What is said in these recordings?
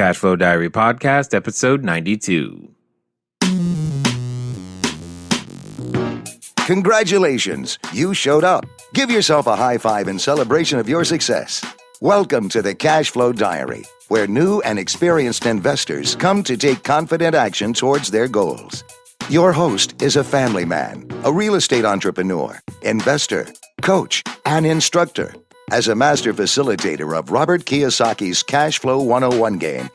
Cash Flow Diary Podcast, episode 92. Congratulations, you showed up. Give yourself a high five in celebration of your success. Welcome to the Cash Flow Diary, where new and experienced investors come to take confident action towards their goals. Your host is a family man, a real estate entrepreneur, investor, coach, and instructor. As a master facilitator of Robert Kiyosaki's Cash Flow 101 game,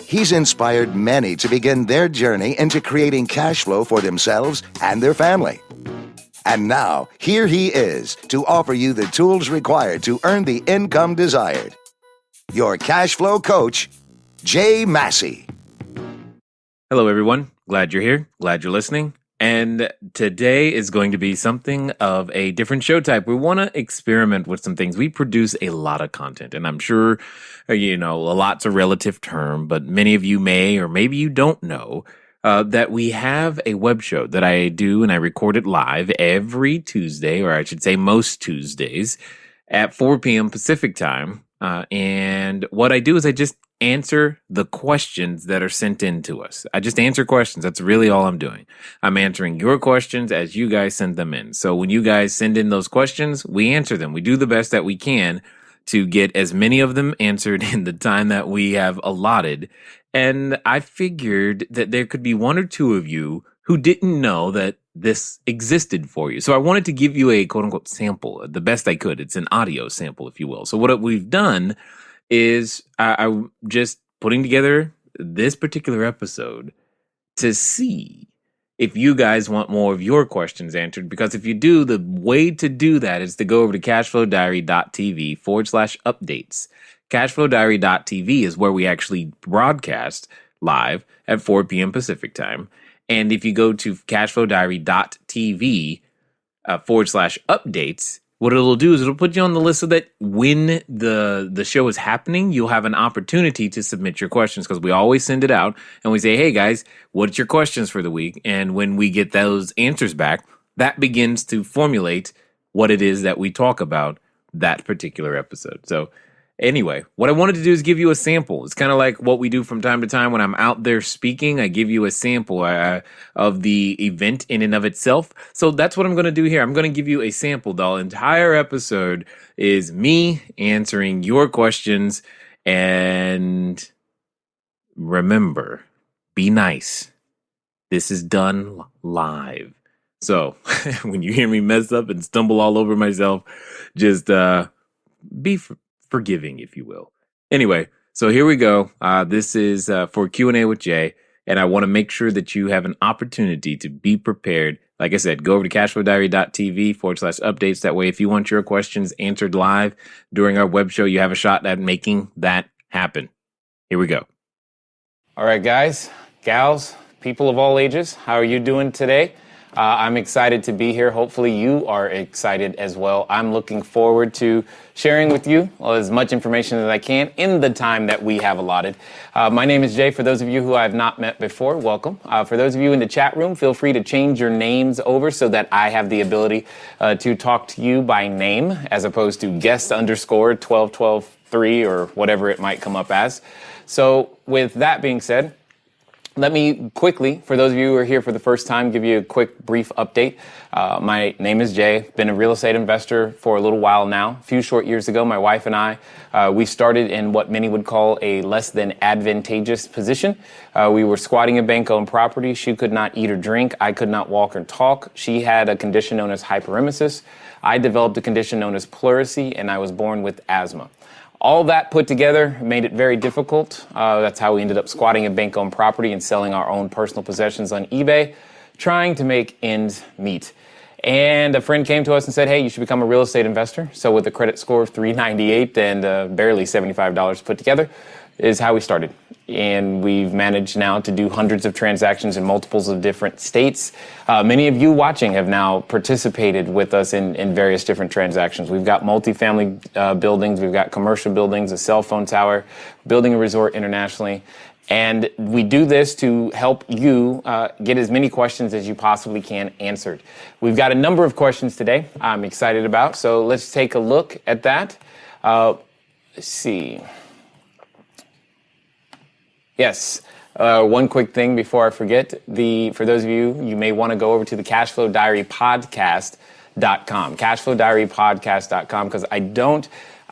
he's inspired many to begin their journey into creating cash flow for themselves and their family. And now, here he is to offer you the tools required to earn the income desired. Your cash flow coach, Jay Massey. Hello, everyone. Glad you're here. Glad you're listening. And today is going to be something of a different show type. We want to experiment with some things. We produce a lot of content, and I'm sure, a lot's a relative term, but many of you may, or maybe you don't know, that we have a web show that I do, and I record it live every Tuesday, or I should say most Tuesdays, at 4 p.m. Pacific time. And what I do is I just answer the questions that are sent in to us. I just answer questions. That's really all I'm doing. I'm answering your questions as you guys send them in. So when you guys send in those questions, we answer them. We do the best that we can to get as many of them answered in the time that we have allotted. And I figured that there could be one or two of you who didn't know that this existed for you. So I wanted to give you a quote unquote sample, the best I could. It's an audio sample, if you will. So what we've done is I'm just putting together this particular episode to see if you guys want more of your questions answered. Because if you do, the way to do that is to go over to cashflowdiary.tv/updates. Cashflowdiary.tv is where we actually broadcast live at 4 p.m. Pacific time. And if you go to cashflowdiary.tv/updates, what it'll do is it'll put you on the list so that when the show is happening, you'll have an opportunity to submit your questions, because we always send it out and we say, hey guys, what's your questions for the week? And when we get those answers back, that begins to formulate what it is that we talk about that particular episode. So anyway, what I wanted to do is give you a sample. It's kind of like what we do from time to time when I'm out there speaking. I give you a sample of the event in and of itself. So that's what I'm going to do here. I'm going to give you a sample. The entire episode is me answering your questions. And remember, be nice. This is done live. So when you hear me mess up and stumble all over myself, just be forgiving, if you will. Anyway, so here we go. This is for Q&A with Jay, and I want to make sure that you have an opportunity to be prepared. Like I said, go over to cashflowdiary.tv/updates. That way, if you want your questions answered live during our web show, you have a shot at making that happen. Here we go. All right, guys, gals, people of all ages, how are you doing today? I'm excited to be here. Hopefully you are excited as well. I'm looking forward to sharing with you as much information as I can in the time that we have allotted. My name is Jay. For those of you who I have not met before, welcome. For those of you in the chat room, feel free to change your names over so that I have the ability to talk to you by name as opposed to guest underscore 12123 or whatever it might come up as. So with that being said, let me quickly, for those of you who are here for the first time, give you a quick, brief update. My name is Jay. Been a real estate investor for a little while now. A few short years ago, my wife and I, we started in what many would call a less than advantageous position. We were squatting a bank-owned property. She could not eat or drink. I could not walk or talk. She had a condition known as hyperemesis. I developed a condition known as pleurisy, and I was born with asthma. All that put together made it very difficult. That's how we ended up squatting a bank-owned property and selling our own personal possessions on eBay, trying to make ends meet. And a friend came to us and said, hey, you should become a real estate investor. So with a credit score of 398 and barely $75 put together is how we started. And we've managed now to do hundreds of transactions in multiples of different states. Many of you watching have now participated with us in various different transactions. We've got multifamily buildings. We've got commercial buildings, a cell phone tower, building a resort internationally. And we do this to help you get as many questions as you possibly can answered. We've got a number of questions today I'm excited about. So let's take a look at that. Let's see. Yes. One quick thing before I forget. For those of you, you may want to go over to the Cashflow Diary Podcast.com, cashflowdiarypodcast.com, because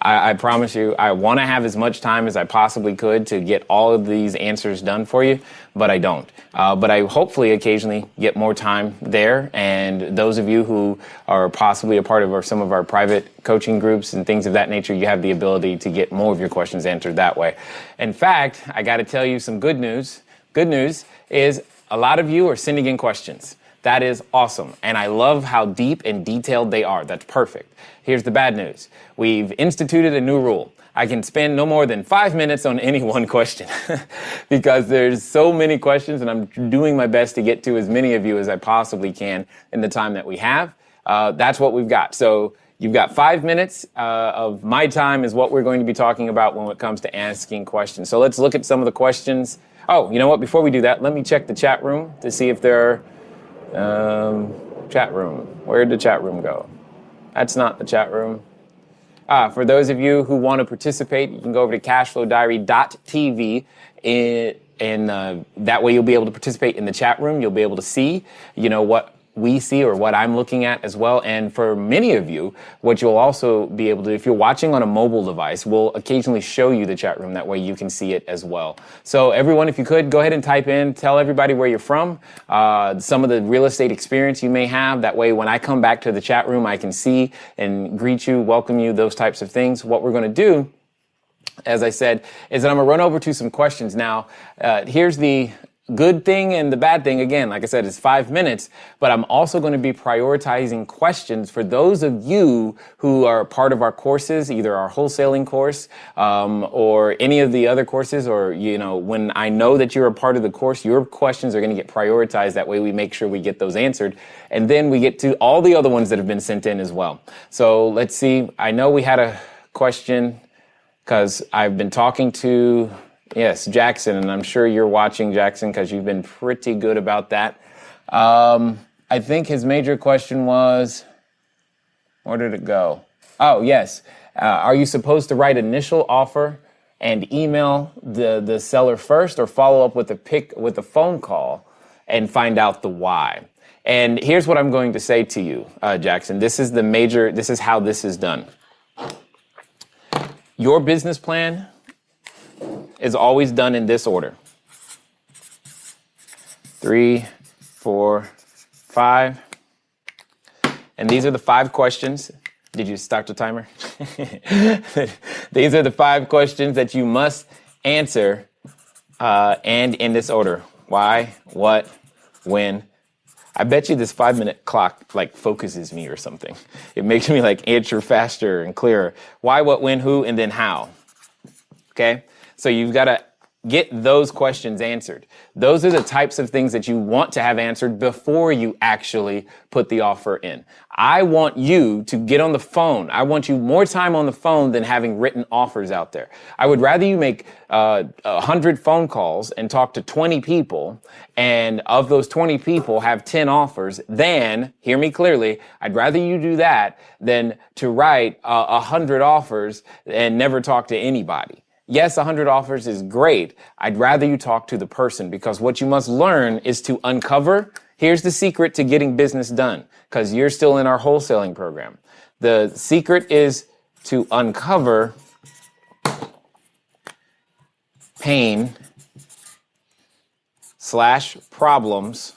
I promise you, I want to have as much time as I possibly could to get all of these answers done for you, but I don't. But I hopefully occasionally get more time there. And those of you who are possibly a part of some of our private coaching groups and things of that nature, you have the ability to get more of your questions answered that way. In fact, I got to tell you some good news. Good news is a lot of you are sending in questions. That is awesome. And I love how deep and detailed they are. That's perfect. Here's the bad news. We've instituted a new rule. I can spend no more than 5 minutes on any one question because there's so many questions, and I'm doing my best to get to as many of you as I possibly can in the time that we have. That's what we've got. So you've got 5 minutes of my time is what we're going to be talking about when it comes to asking questions. So let's look at some of the questions. Oh, you know what? Before we do that, let me check the chat room to see if there are chat room. Where'd the chat room go? That's not the chat room. For those of you who want to participate, you can go over to cashflowdiary.tv and that way you'll be able to participate in the chat room. You'll be able to see, what we see or what I'm looking at as well. And for many of you, what you'll also be able to, if you're watching on a mobile device, we'll occasionally show you the chat room. That way you can see it as well. So everyone, if you could, go ahead and type in, tell everybody where you're from, some of the real estate experience you may have. That way when I come back to the chat room, I can see and greet you, welcome you, those types of things. What we're going to do, as I said, is that I'm going to run over to some questions. Now, here's the good thing and the bad thing. Again, like I said, it's 5 minutes, but I'm also going to be prioritizing questions for those of you who are part of our courses, either our wholesaling course, or any of the other courses, or, when I know that you're a part of the course, your questions are going to get prioritized. That way we make sure we get those answered. And then we get to all the other ones that have been sent in as well. So let's see. I know we had a question because I've been talking to yes, Jackson, and I'm sure you're watching, Jackson, because you've been pretty good about that. I think his major question was, where did it go? Oh, yes. Are you supposed to write initial offer and email the seller first, or follow up with a phone call and find out the why? And here's what I'm going to say to you, Jackson. This is how this is done. Your business plan is always done in this order. 3, 4, 5. And these are the 5 questions. Did you start the timer? These are the 5 questions that you must answer, and in this order. Why, what, when. I bet you this 5-minute clock focuses me or something. It makes me answer faster and clearer. Why, what, when, who, and then how. Okay? So you've got to get those questions answered. Those are the types of things that you want to have answered before you actually put the offer in. I want you to get on the phone. I want you more time on the phone than having written offers out there. I would rather you make 100 phone calls and talk to 20 people, and of those 20 people have 10 offers than, hear me clearly, I'd rather you do that than to write 100 offers and never talk to anybody. Yes, 100 offers is great. I'd rather you talk to the person, because what you must learn is to uncover. Here's the secret to getting business done, because you're still in our wholesaling program. The secret is to uncover pain/problems,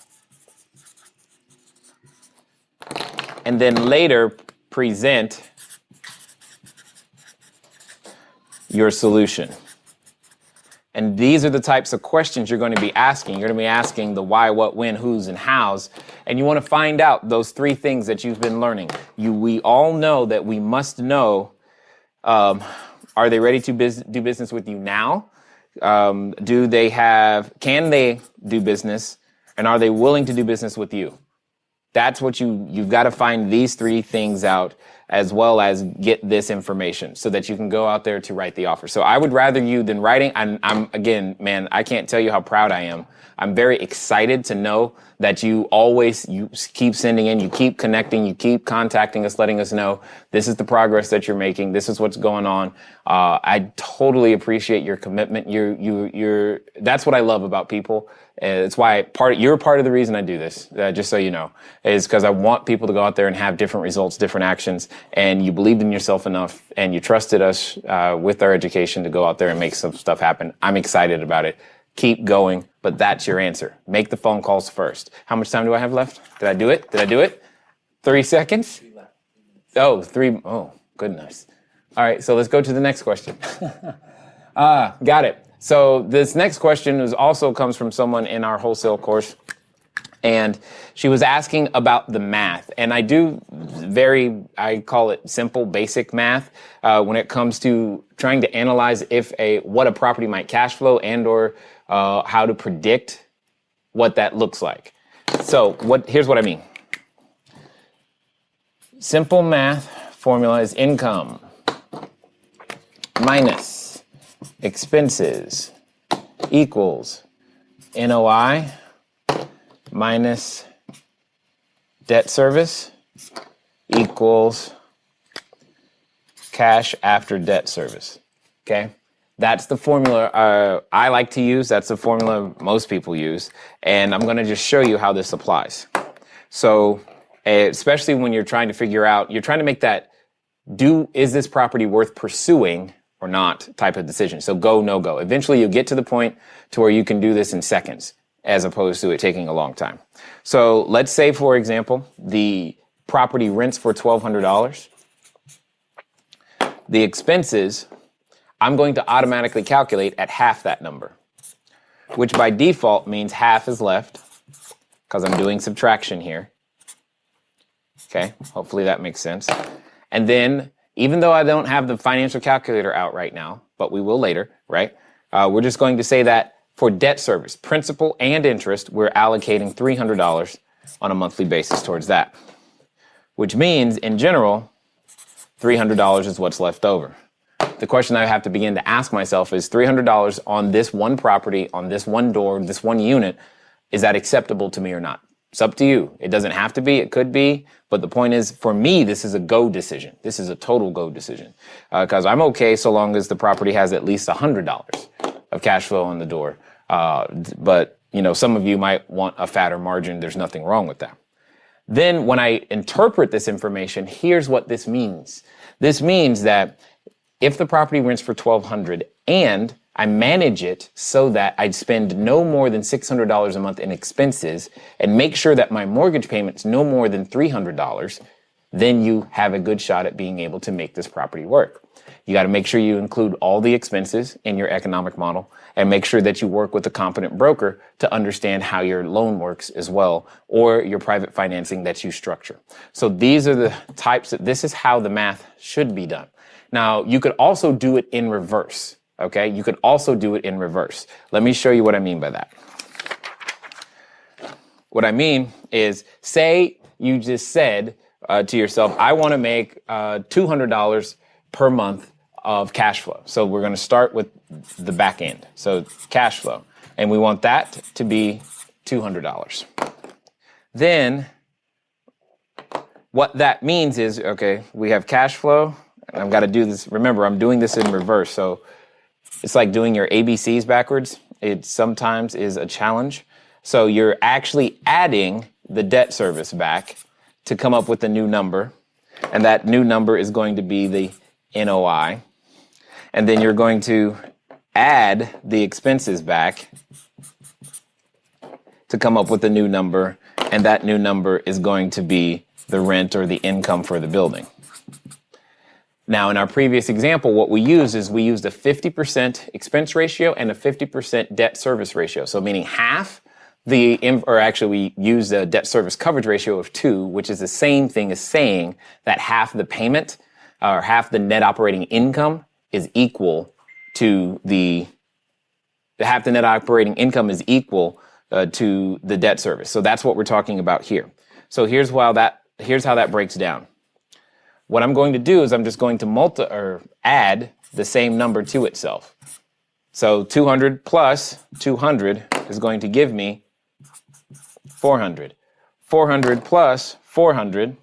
and then later present your solution. And these are the types of questions you're going to be asking. You're going to be asking the why, what, when, who's, and how's. And you want to find out those 3 things that you've been learning. We all know that we must know, are they ready to do business with you now? Can they do business? And are they willing to do business with you? That's what you've got to find these 3 things out as well as get this information so that you can go out there to write the offer. So I would rather you than writing. I'm again, man, I can't tell you how proud I am. I'm very excited to know that you keep sending in, you keep connecting, you keep contacting us, letting us know this is the progress that you're making. This is what's going on. I totally appreciate your commitment. That's what I love about people. It's why you're part of the reason I do this, just so you know, is because I want people to go out there and have different results, different actions, and you believed in yourself enough and you trusted us with our education to go out there and make some stuff happen. I'm excited about it. Keep going, but that's your answer. Make the phone calls first. How much time do I have left? Did I do it? 3 seconds? 3 left. Oh, 3. Oh, goodness. All right, so let's go to the next question. Got it. So this next question also comes from someone in our wholesale course, and she was asking about the math. And I call it simple, basic math when it comes to trying to analyze what a property might cash flow and or how to predict what that looks like. So here's what I mean. Simple math formula is income minus expenses equals NOI minus debt service equals cash after debt service. Okay? That's the formula I like to use. That's the formula most people use. And I'm going to just show you how this applies. So, especially when you're trying to figure out, you're trying to make that is this property worth pursuing or not type of decision. So go, no go. Eventually you'll get to the point to where you can do this in seconds as opposed to it taking a long time. So let's say, for example, the property rents for $1,200. The expenses, I'm going to automatically calculate at half that number, which by default means half is left because I'm doing subtraction here. Okay, hopefully that makes sense. And then, even though I don't have the financial calculator out right now, but we will later, right? We're just going to say that for debt service, principal and interest, we're allocating $300 on a monthly basis towards that, which means, in general, $300 is what's left over. The question I have to begin to ask myself is $300 on this one property, on this one door, this one unit, is that acceptable to me or not? It's up to you. It doesn't have to be, it could be, but the point is, for me, this is a go decision. This is a total go decision because I'm okay so long as the property has at least $100 of cash flow on the door. But, some of you might want a fatter margin. There's nothing wrong with that. Then when I interpret this information, here's what this means. This means that if the property rents for $1,200 and I manage it so that I'd spend no more than $600 a month in expenses and make sure that my mortgage payment's no more than $300, then you have a good shot at being able to make this property work. You got to make sure you include all the expenses in your economic model and make sure that you work with a competent broker to understand how your loan works as well, or your private financing that you structure. So these are the this is how the math should be done. Now, you could also do it in reverse. Okay, you could also do it in reverse. Let me show you what I mean by that. What I mean is, say you just said to yourself, I want to make $200 per month of cash flow. So we're going to start with the back end. So cash flow. And we want that to be $200. Then what that means is, okay, we have cash flow. And I've got to do this. Remember, I'm doing this in reverse. So it's like doing your ABCs backwards. It sometimes is a challenge. So you're actually adding the debt service back to come up with a new number. And that new number is going to be the NOI. And then you're going to add the expenses back to come up with a new number. And that new number is going to be the rent or the income for the building. Now, in our previous example, what we used is we used a 50% expense ratio and a 50% debt service ratio. So meaning half we used a debt service coverage ratio of 2, which is the same thing as saying that half the payment or half the net operating income is equal to half the net operating income is equal to the debt service. So that's what we're talking about here. So here's how that breaks down. what I'm going to do is I'm just going to add the same number to itself. So 200 plus 200 is going to give me 400. 400 plus 400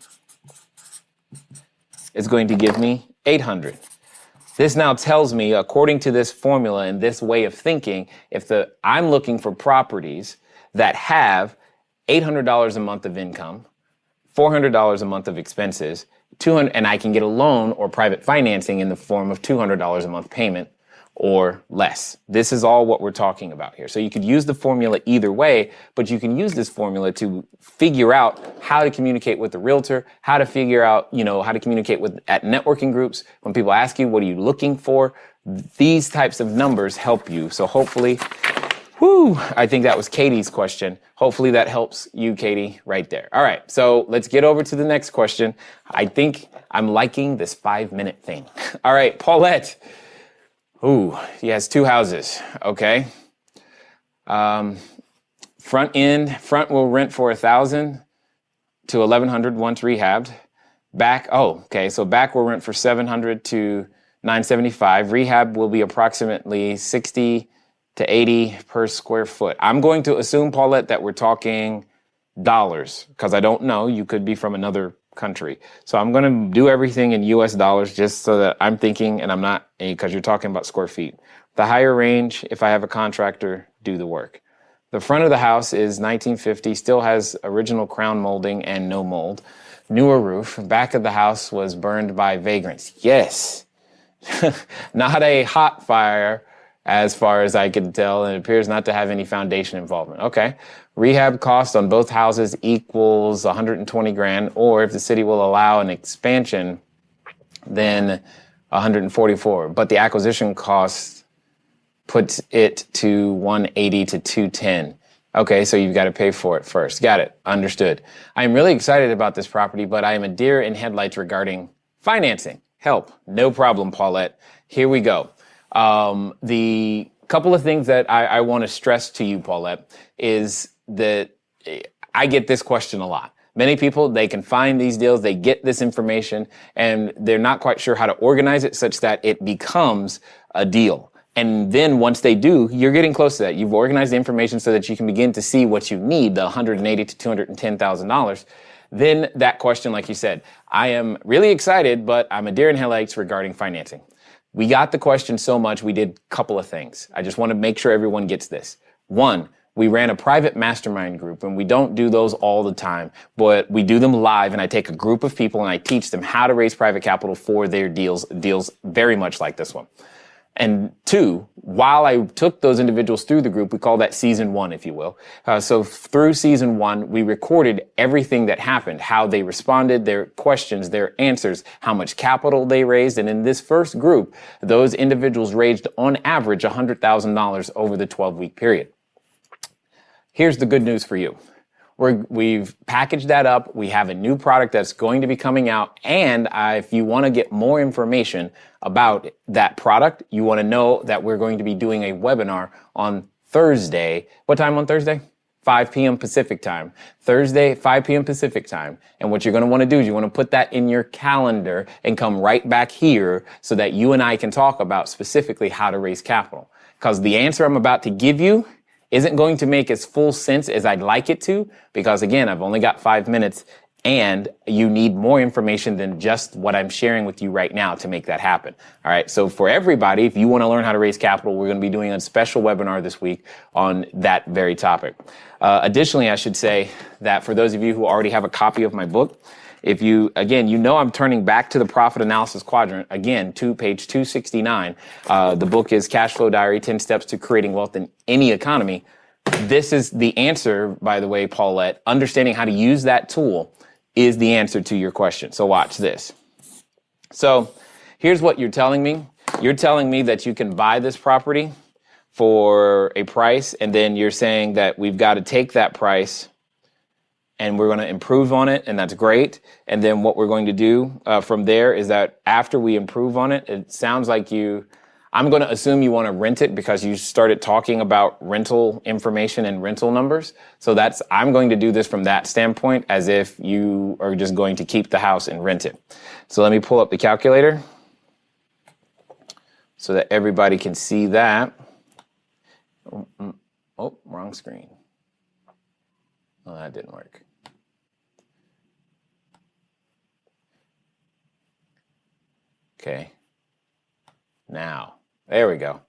is going to give me 800. This now tells me, according to this formula and this way of thinking, if I'm looking for properties that have $800 a month of income, $400 a month of expenses, 200, and I can get a loan or private financing in the form of $200 a month payment or less. This is all what we're talking about here. So you could use the formula either way, but you can use this formula to figure out how to communicate with the realtor, how to figure out, how to communicate at networking groups. When people ask you, what are you looking for? These types of numbers help you. So hopefully, I think that was Katie's question. Hopefully that helps you, Katie, right there. All right, so let's get over to the next question. I think I'm liking this 5-minute thing. All right, Paulette. He has 2 houses. Okay. Front will rent for $1,000 to $1,100 once rehabbed. Back will rent for $700 to $975. Rehab will be approximately $60 to $80 per square foot. I'm going to assume, Paulette, that we're talking dollars because I don't know. You could be from another country. So I'm going to do everything in US dollars just so that I'm thinking, and I'm not, because you're talking about square feet. The higher range, if I have a contractor do the work. The front of the house is 1950, still has original crown molding and no mold. Newer roof. Back of the house was burned by vagrants. Yes. Not a hot fire as far as I can tell, and it appears not to have any foundation involvement. Okay. Rehab cost on both houses equals $120,000, or if the city will allow an expansion, then $144,000. But the acquisition cost puts it to $180,000 to $210,000. Okay, so you've got to pay for it first. Got it. Understood. I'm really excited about this property, but I am a deer in headlights regarding financing. Help. No problem, Paulette. Here we go. The couple of things that I want to stress to you, Paulette, is that I get this question a lot. Many people, they can find these deals, they get this information, and they're not quite sure how to organize it such that it becomes a deal. And then once they do, you're getting close to that. You've organized the information so that you can begin to see what you need, the $180,000 to $210,000. Then that question, like you said, I am really excited, but I'm a deer in headlights regarding financing. We got the question so much, we did a couple of things. I just want to make sure everyone gets this. One, we ran a private mastermind group, and we don't do those all the time, but we do them live, and I take a group of people and I teach them how to raise private capital for their deals very much like this one. And 2, while I took those individuals through the group, we call that season 1, if you will. So through season 1, we recorded everything that happened, how they responded, their questions, their answers, how much capital they raised. And in this first group, those individuals raised on average $100,000 over the 12-week period. Here's the good news for you. We've packaged that up. We have a new product that's going to be coming out. And if you want to get more information about that product, you want to know that we're going to be doing a webinar on Thursday. What time on Thursday? 5 p.m. Pacific time. Thursday, 5 p.m. Pacific time. And what you're going to want to do is you want to put that in your calendar and come right back here so that you and I can talk about specifically how to raise capital. Because the answer I'm about to give you isn't going to make as full sense as I'd like it to, because again, I've only got 5 minutes and you need more information than just what I'm sharing with you right now to make that happen. All right. So for everybody, if you want to learn how to raise capital, we're going to be doing a special webinar this week on that very topic. Additionally, I should say that for those of you who already have a copy of my book, if you, again, I'm turning back to the profit analysis quadrant, again, to page 269. The book is Cash Flow Diary, 10 Steps to Creating Wealth in Any Economy. This is the answer, by the way, Paulette. Understanding how to use that tool is the answer to your question. So watch this. So here's what you're telling me. You're telling me that you can buy this property for a price, and then you're saying that we've got to take that price and we're going to improve on it, and that's great. And then what we're going to do from there is that after we improve on it, it sounds like I'm going to assume you want to rent it because you started talking about rental information and rental numbers. So I'm going to do this from that standpoint as if you are just going to keep the house and rent it. So let me pull up the calculator so that everybody can see that. Oh, wrong screen. Oh, that didn't work. Okay. Now, there we go.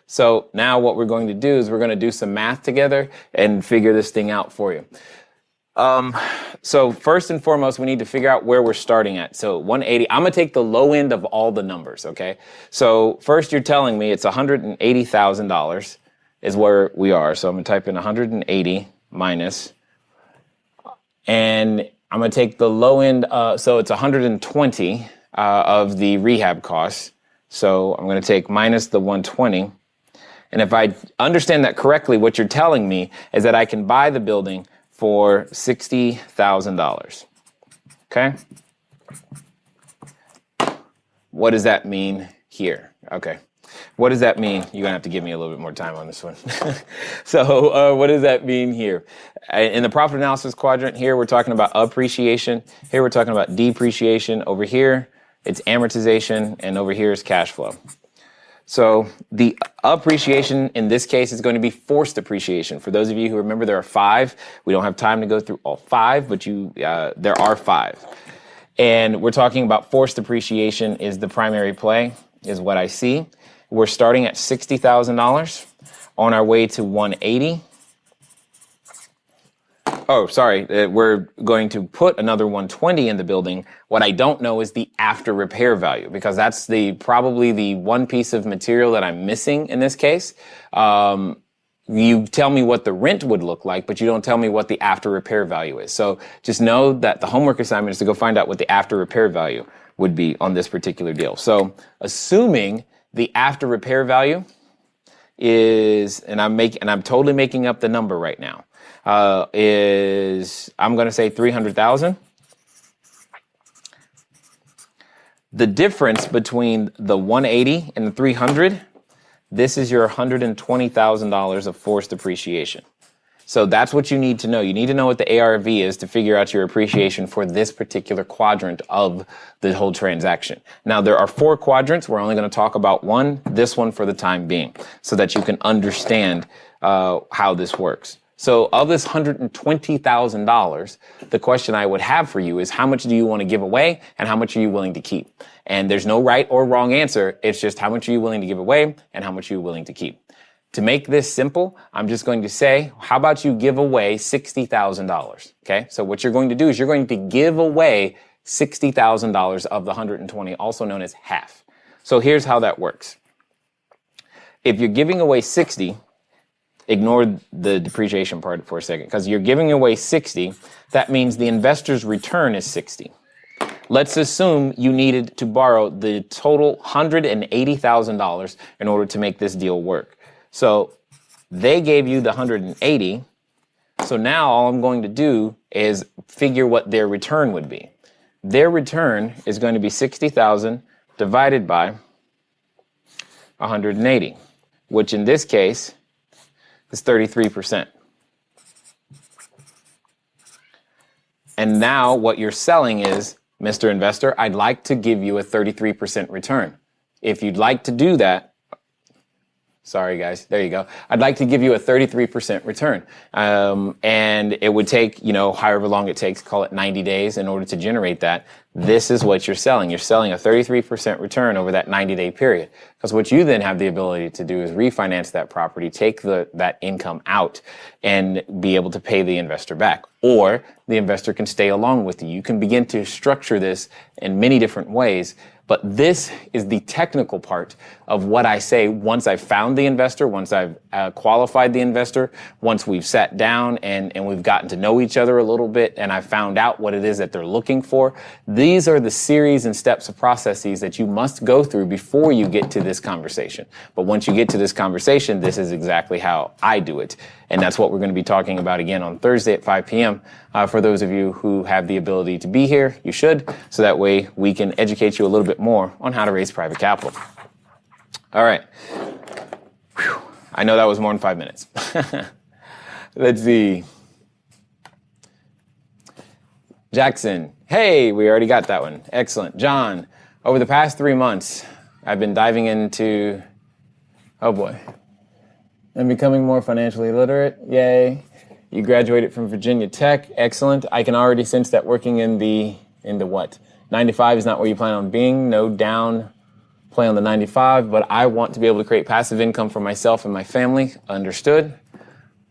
So now what we're going to do is we're going to do some math together and figure this thing out for you. So first and foremost, we need to figure out where we're starting at. So 180, I'm going to take the low end of all the numbers, okay? So first you're telling me it's $180,000 is where we are. So I'm going to type in 180 minus, and I'm going to take the low end, so it's 120 of the rehab costs. So I'm going to take minus the 120. And if I understand that correctly, what you're telling me is that I can buy the building for $60,000. Okay? What does that mean here? Okay. What does that mean? You're going to have to give me a little bit more time on this one. So what does that mean here? In the profit analysis quadrant here, we're talking about appreciation. Here we're talking about depreciation. Over here, it's amortization. And over here is cash flow. So the appreciation in this case is going to be forced appreciation. For those of you who remember, there are 5. We don't have time to go through all 5, but there are 5. And we're talking about forced appreciation is the primary play, is what I see. We're starting at $60,000 on our way to 180. Oh, sorry, we're going to put another 120 in the building. What I don't know is the after repair value, because that's probably the one piece of material that I'm missing in this case. You tell me what the rent would look like, but you don't tell me what the after repair value is. So just know that the homework assignment is to go find out what the after repair value would be on this particular deal. So assuming the after repair value is, and I'm totally making up the number right now, I'm going to say 300,000. The difference between the 180 and the 300, this is your $120,000 of forced appreciation. So that's what you need to know. You need to know what the ARV is to figure out your appreciation for this particular quadrant of the whole transaction. Now, there are 4 quadrants. We're only going to talk about this one for the time being, so that you can understand how this works. So of this $120,000, the question I would have for you is how much do you want to give away and how much are you willing to keep? And there's no right or wrong answer. It's just how much are you willing to give away and how much are you willing to keep? To make this simple, I'm just going to say, how about you give away $60,000? Okay, so what you're going to do is you're going to give away $60,000 of the 120, also known as half. So here's how that works. If you're giving away 60, ignore the depreciation part for a second, because you're giving away 60, that means the investor's return is 60. Let's assume you needed to borrow the total $180,000 in order to make this deal work. So they gave you the 180. So now all I'm going to do is figure what their return would be. Their return is going to be 60,000 divided by 180, which in this case is 33%. And now what you're selling is, Mr. Investor, I'd like to give you a 33% return. If you'd like to do that, sorry guys, there you go. I'd like to give you a 33% return. And it would take, however long it takes, call it 90 days in order to generate that. This is what you're selling. You're selling a 33% return over that 90-day period. Because what you then have the ability to do is refinance that property, take that income out, and be able to pay the investor back. Or the investor can stay along with you. You can begin to structure this in many different ways. But this is the technical part of what I say once I've found the investor, once I've qualified the investor, once we've sat down and we've gotten to know each other a little bit and I've found out what it is that they're looking for. These are the series and steps of processes that you must go through before you get to this conversation. But once you get to this conversation, this is exactly how I do it. And that's what we're going to be talking about again on Thursday at 5 p.m. For those of you who have the ability to be here, you should, so that way we can educate you a little bit more on how to raise private capital. All right. Whew. I know that was more than 5 minutes. Let's see. Jackson. Hey, we already got that one. Excellent. John, over the past 3 months, I've been diving into, oh boy, I'm becoming more financially literate. Yay. You graduated from Virginia Tech. Excellent. I can already sense that working in the what? 9 to 5 is not where you plan on being. No down play on the 9 to 5, but I want to be able to create passive income for myself and my family. Understood.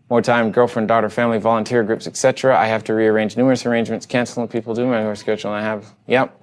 More time, girlfriend, daughter, family, volunteer groups, etc. I have to rearrange numerous arrangements, canceling people, do my work schedule, and I have, yep,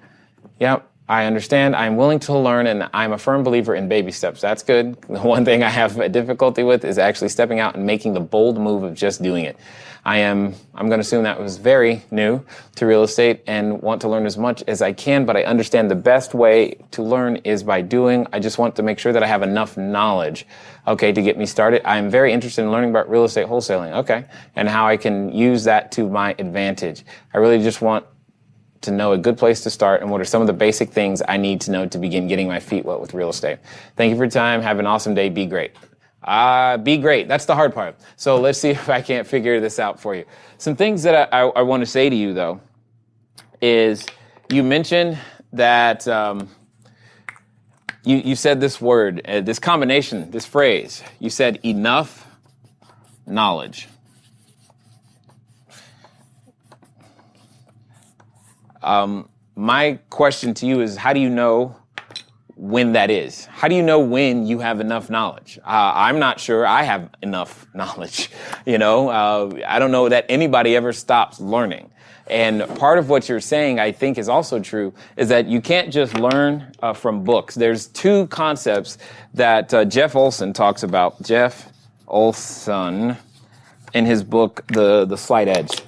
I understand. I'm willing to learn, and I'm a firm believer in baby steps. That's good. The one thing I have a difficulty with is actually stepping out and making the bold move of just doing it. I'm going to assume that was very new to real estate and want to learn as much as I can, but I understand the best way to learn is by doing. I just want to make sure that I have enough knowledge, okay, to get me started. I'm very interested in learning about real estate wholesaling, okay, and how I can use that to my advantage. I really just want to know a good place to start and what are some of the basic things I need to know to begin getting my feet wet with real estate. Thank you for your time. Have an awesome day. Be great. Be great. That's the hard part. So let's see if I can't figure this out for you. Some things that I want to say to you, though, is you mentioned that you said this word, this combination, this phrase. You said enough knowledge. My question to you is, how do you know when that is? How do you know when you have enough knowledge? I'm not sure I have enough knowledge. I don't know that anybody ever stops learning. And part of what you're saying, I think, is also true, is that you can't just learn from books. There's two concepts that Jeff Olson talks about. Jeff Olson, in his book, The Slight Edge.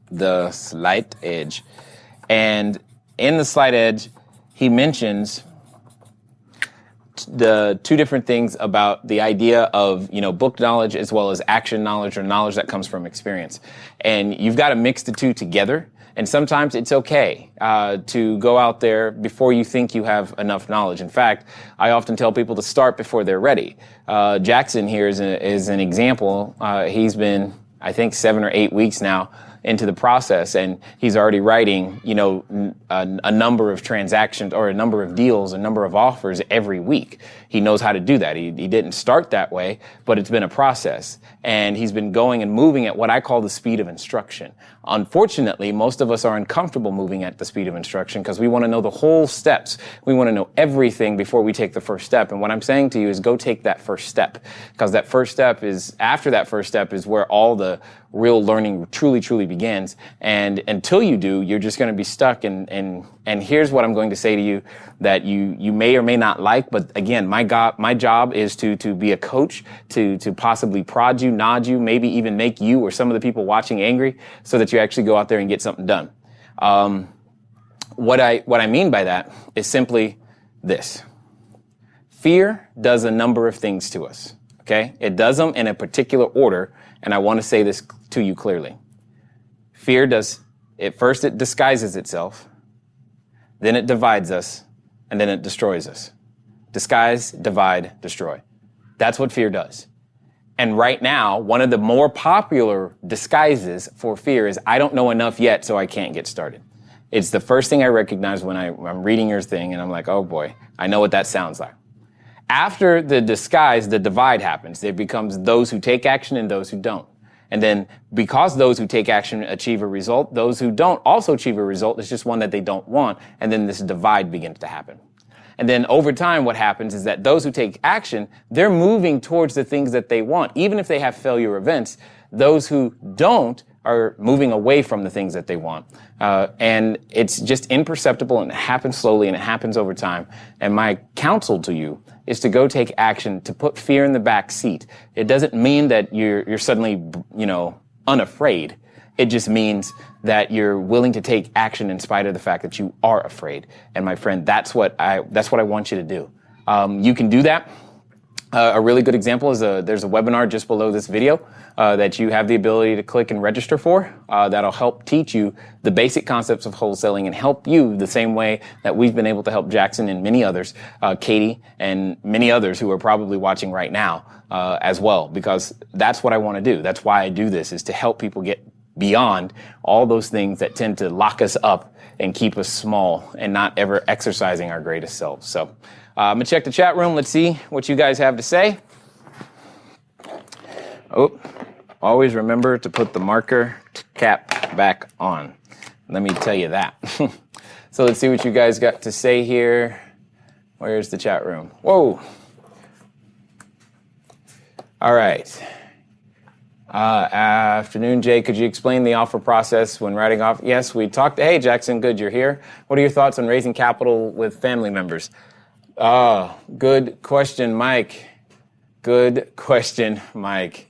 The Slight Edge. And in The Slight Edge, he mentions the two different things about the idea of, book knowledge as well as action knowledge or knowledge that comes from experience. And you've got to mix the two together. And sometimes it's okay to go out there before you think you have enough knowledge. In fact, I often tell people to start before they're ready. Jackson here is an example. He's been, I think, 7 or 8 weeks now into the process, and he's already writing, a number of transactions or a number of deals, a number of offers every week. He knows how to do that. He didn't start that way, but it's been a process, and he's been going and moving at what I call the speed of instruction. Unfortunately, most of us are uncomfortable moving at the speed of instruction because we want to know the whole steps. We want to know everything before we take the first step. And what I'm saying to you is go take that first step, because that first step is, after that first step is where all the real learning truly, truly begins. And until you do, you're just going to be stuck. And here's what I'm going to say to you that you may or may not like. But again, my job is to be a coach, to possibly prod you, nod you, maybe even make you or some of the people watching angry so that you actually go out there and get something done. What I mean by that is simply this. Fear does a number of things to us. Okay? It does them in a particular order. And I want to say this to you clearly. Fear first it disguises itself, then it divides us, and then it destroys us. Disguise, divide, destroy. That's what fear does. And right now, one of the more popular disguises for fear is, I don't know enough yet, so I can't get started. It's the first thing I recognize when I'm reading your thing, and I'm like, oh boy, I know what that sounds like. After the disguise, the divide happens. It becomes those who take action and those who don't. And then because those who take action achieve a result, those who don't also achieve a result. It's just one that they don't want. And then this divide begins to happen. And then over time, what happens is that those who take action, they're moving towards the things that they want. Even if they have failure events, those who don't are moving away from the things that they want. And it's just imperceptible, and it happens slowly, and it happens over time. And my counsel to you is to go take action, to put fear in the back seat. It doesn't mean that you're suddenly, unafraid. It just means that you're willing to take action in spite of the fact that you are afraid. And my friend, that's what I want you to do. You can do that. A really good example is there's a webinar just below this video that you have the ability to click and register for. That'll help teach you the basic concepts of wholesaling and help you the same way that we've been able to help Jackson and many others, Katie and many others who are probably watching right now as well, because that's what I want to do. That's why I do this, is to help people get beyond all those things that tend to lock us up and keep us small and not ever exercising our greatest selves. So I'm going to check the chat room. Let's see what you guys have to say. Oh, always remember to put the marker cap back on. Let me tell you that. So let's see what you guys got to say here. Where's the chat room? Whoa. All right. Afternoon, Jay. Could you explain the offer process when writing off? Yes, we talked. Hey, Jackson, good you're here. What are your thoughts on raising capital with family members? Good question, Mike. Good question, Mike.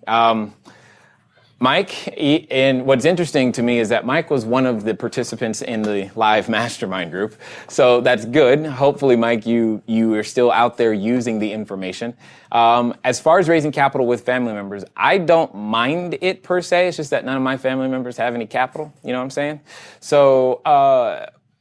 Mike, and what's interesting to me is that Mike was one of the participants in the live mastermind group. So that's good. Hopefully, Mike, you are still out there using the information. As far as raising capital with family members, I don't mind it per se. It's just that none of my family members have any capital. You know what I'm saying? So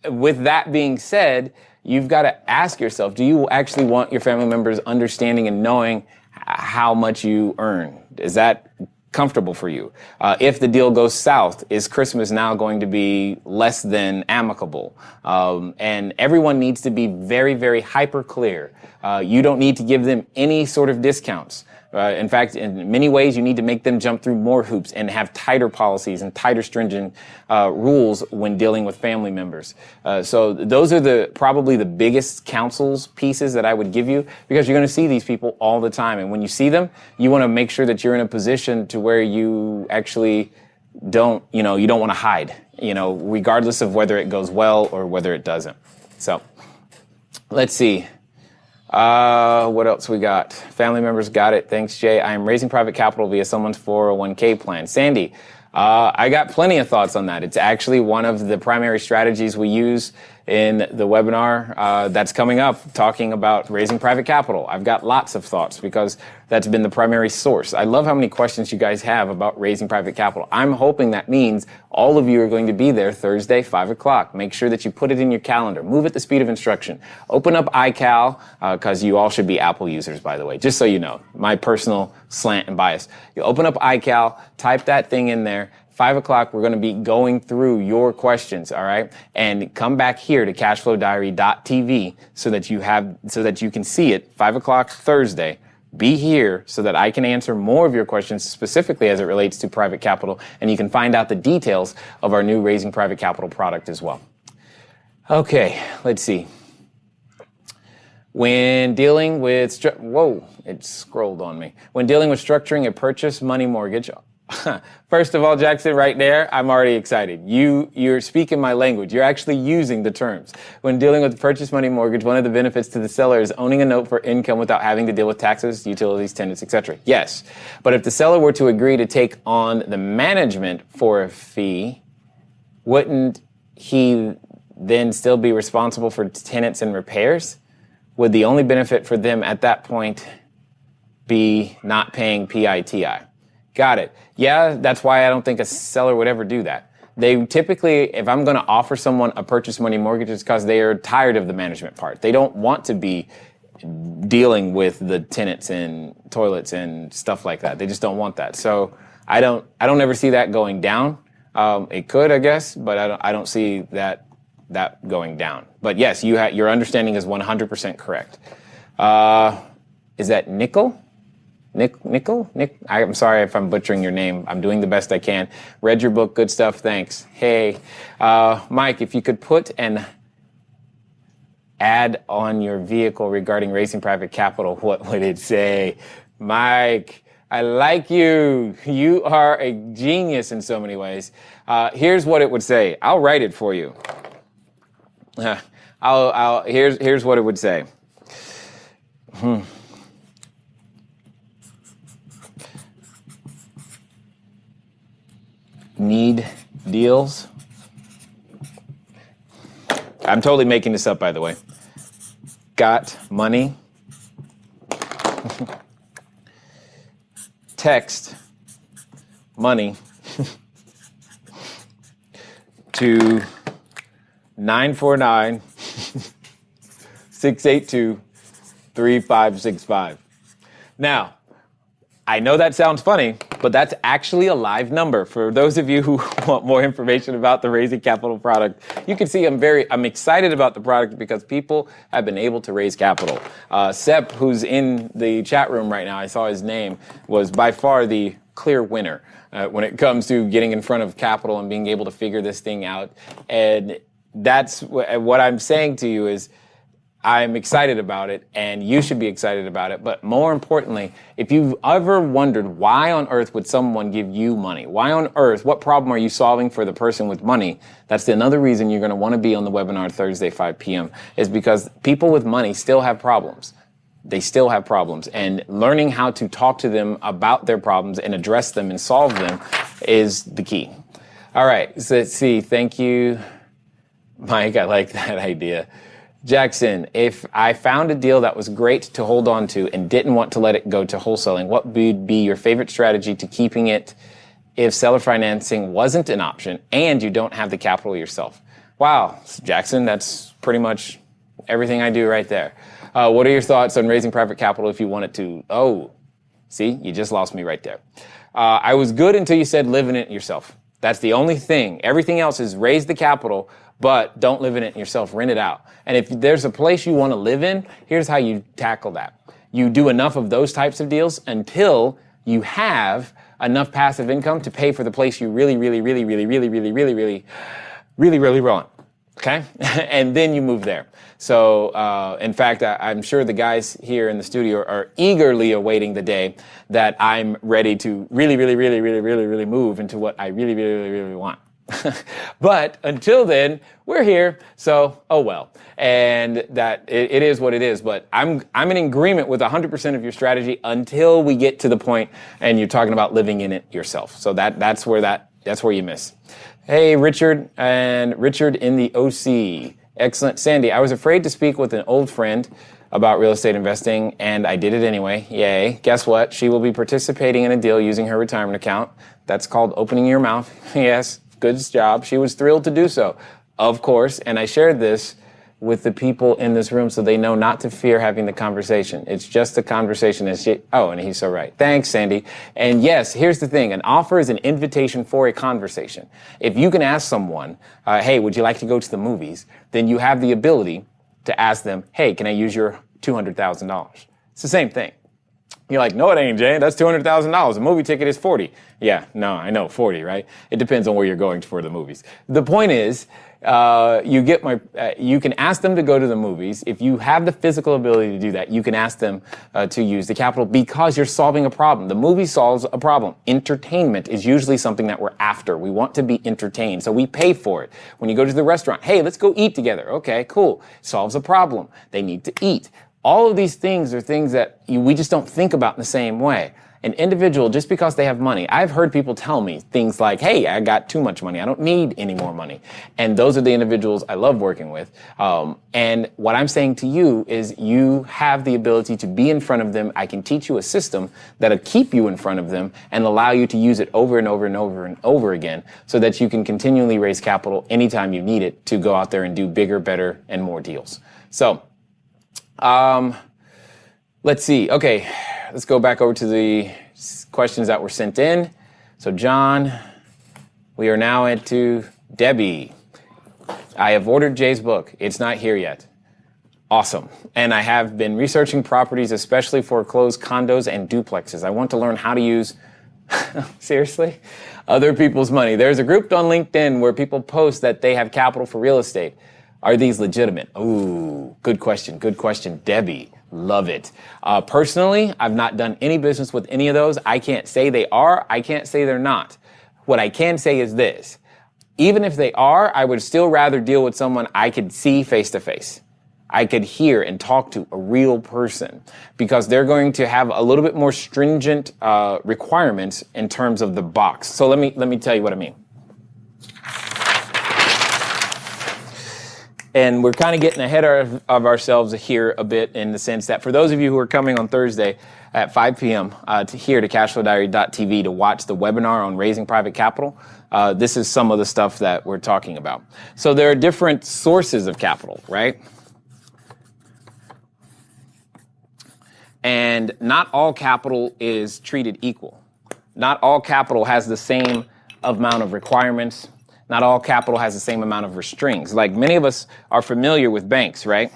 with that being said, you've got to ask yourself, do you actually want your family members understanding and knowing how much you earn? Is that comfortable for you? If the deal goes south, is Christmas now going to be less than amicable? And everyone needs to be very, very hyper clear. You don't need to give them any sort of discounts. In fact, in many ways, you need to make them jump through more hoops and have tighter policies and tighter stringent rules when dealing with family members. So those are probably the biggest counsels pieces that I would give you, because you're going to see these people all the time. And when you see them, you want to make sure that you're in a position to where you actually you don't want to hide, regardless of whether it goes well or whether it doesn't. So let's see. What else we got? Family members got it. Thanks, Jay. I am raising private capital via someone's 401k plan. Sandy, I got plenty of thoughts on that. It's actually one of the primary strategies we use in the webinar that's coming up, talking about raising private capital. I've got lots of thoughts because that's been the primary source. I love how many questions you guys have about raising private capital. I'm hoping that means all of you are going to be there Thursday, 5 o'clock. Make sure that you put it in your calendar. Move at the speed of instruction. Open up iCal, because you all should be Apple users, by the way, just so you know. My personal slant and bias. You open up iCal, type that thing in there. 5 o'clock, we're going to be going through your questions, all right? And come back here to cashflowdiary.tv so that you can see it 5 o'clock Thursday. Be here so that I can answer more of your questions, specifically as it relates to private capital, and you can find out the details of our new Raising Private Capital product as well. Okay, let's see. When dealing with, it scrolled on me. When dealing with structuring a purchase money mortgage, first of all, Jackson, right there, I'm already excited. You're speaking my language. You're actually using the terms. When dealing with purchase money mortgage, one of the benefits to the seller is owning a note for income without having to deal with taxes, utilities, tenants, etc. Yes. But if the seller were to agree to take on the management for a fee, wouldn't he then still be responsible for tenants and repairs? Would the only benefit for them at that point be not paying PITI? Got it. Yeah, that's why I don't think a seller would ever do that. They typically, if I'm going to offer someone a purchase money mortgage, it's because they are tired of the management part. They don't want to be dealing with the tenants and toilets and stuff like that. They just don't want that. So I don't ever see that going down. It could, I guess, but I don't see that going down. But yes, your understanding is 100% correct. Is that Nickel? Nick, I'm sorry if I'm butchering your name. I'm doing the best I can. Read your book. Good stuff. Thanks. Hey, Mike, if you could put an ad on your vehicle regarding raising private capital, what would it say? Mike, I like you. You are a genius in so many ways. Here's what it would say. I'll write it for you. Here's what it would say. Need deals? I'm totally making this up, by the way. Got money? text money to 949-682-3565. Now, I know that sounds funny, but that's actually a live number. For those of you who want more information about the Raising Capital product, you can see I'm excited about the product because people have been able to raise capital. Sep, who's in the chat room right now, I saw his name, was by far the clear winner when it comes to getting in front of capital and being able to figure this thing out. And that's what I'm saying to you is, I'm excited about it, and you should be excited about it. But more importantly, if you've ever wondered why on earth would someone give you money? Why on earth? What problem are you solving for the person with money? That's another reason you're going to want to be on the webinar Thursday, 5 p.m. is because people with money still have problems. They still have problems. And learning how to talk to them about their problems and address them and solve them is the key. All right, so let's see. Thank you, Mike. I like that idea. Jackson, if I found a deal that was great to hold on to and didn't want to let it go to wholesaling, what would be your favorite strategy to keeping it if seller financing wasn't an option and you don't have the capital yourself? Wow, Jackson, that's pretty much everything I do right there. What are your thoughts on raising private capital if you wanted to? Oh, see, you just lost me right there. I was good until you said live in it yourself. That's the only thing. Everything else is raise the capital, but don't live in it yourself, rent it out. And if there's a place you want to live in, here's how you tackle that. You do enough of those types of deals until you have enough passive income to pay for the place you really want. Okay? And then you move there. So, in fact, I'm sure the guys here in the studio are eagerly awaiting the day that I'm ready to really move into what I really want. But until then, we're here. So, oh well. And that it is what it is. But I'm in agreement with 100% of your strategy until we get to the point and you're talking about living in it yourself. So that's where you miss. Hey, Richard in the OC. Excellent. Sandy, I was afraid to speak with an old friend about real estate investing, and I did it anyway. Yay. Guess what? She will be participating in a deal using her retirement account. That's called opening your mouth. Yes, good job. She was thrilled to do so, of course, and I shared this with the people in this room so they know not to fear having the conversation. It's just a conversation. And he's so right. Thanks, Sandy. And yes, here's the thing. An offer is an invitation for a conversation. If you can ask someone, hey, would you like to go to the movies? Then you have the ability to ask them, hey, can I use your $200,000? It's the same thing. You're like, no, it ain't, Jay. That's $200,000. A movie ticket is 40. Yeah, no, I know, 40, right? It depends on where you're going for the movies. The point is, you can ask them to go to the movies. If you have the physical ability to do that, you can ask them to use the capital because you're solving a problem. The movie solves a problem. Entertainment is usually something that we're after. We want to be entertained, so we pay for it. When you go to the restaurant, hey, let's go eat together. Okay, cool. Solves a problem. They need to eat. All of these things are things that we just don't think about in the same way. An individual, just because they have money, I've heard people tell me things like, hey, I got too much money. I don't need any more money. And those are the individuals I love working with. And what I'm saying to you is you have the ability to be in front of them. I can teach you a system that'll keep you in front of them and allow you to use it over and over and over and over again so that you can continually raise capital anytime you need it to go out there and do bigger, better, and more deals. So, let's see. Okay, let's go back over to the questions that were sent in. So, John, we are now into Debbie. I have ordered Jay's book. It's not here yet. Awesome. And I have been researching properties, especially foreclosed condos and duplexes. I want to learn how to use, seriously, other people's money. There's a group on LinkedIn where people post that they have capital for real estate. Are these legitimate? Ooh, good question. Good question, Debbie. Love it. Personally, I've not done any business with any of those. I can't say they are. I can't say they're not. What I can say is this. Even if they are, I would still rather deal with someone I could see face to face. I could hear and talk to a real person because they're going to have a little bit more stringent requirements in terms of the box. So let me tell you what I mean. And we're kind of getting ahead of ourselves here a bit, in the sense that for those of you who are coming on Thursday at 5 p.m. To cashflowdiary.tv to watch the webinar on raising private capital, this is some of the stuff that we're talking about. So there are different sources of capital, right? And not all capital is treated equal. Not all capital has the same amount of requirements. Not all capital has the same amount of restraints. Like, many of us are familiar with banks, right?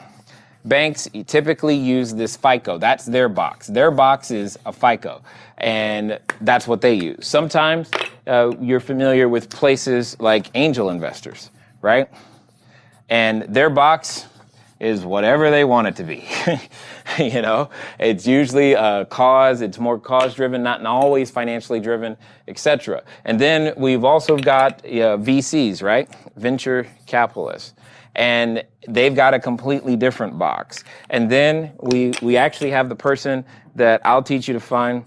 Banks typically use this FICO. That's their box. Their box is a FICO, and that's what they use. Sometimes you're familiar with places like angel investors, right? And their box is whatever they want it to be. You know, it's usually a cause, it's more cause driven, not always financially driven, etc. And then we've also got VCs, right? Venture capitalists. And they've got a completely different box. And then we actually have the person that I'll teach you to find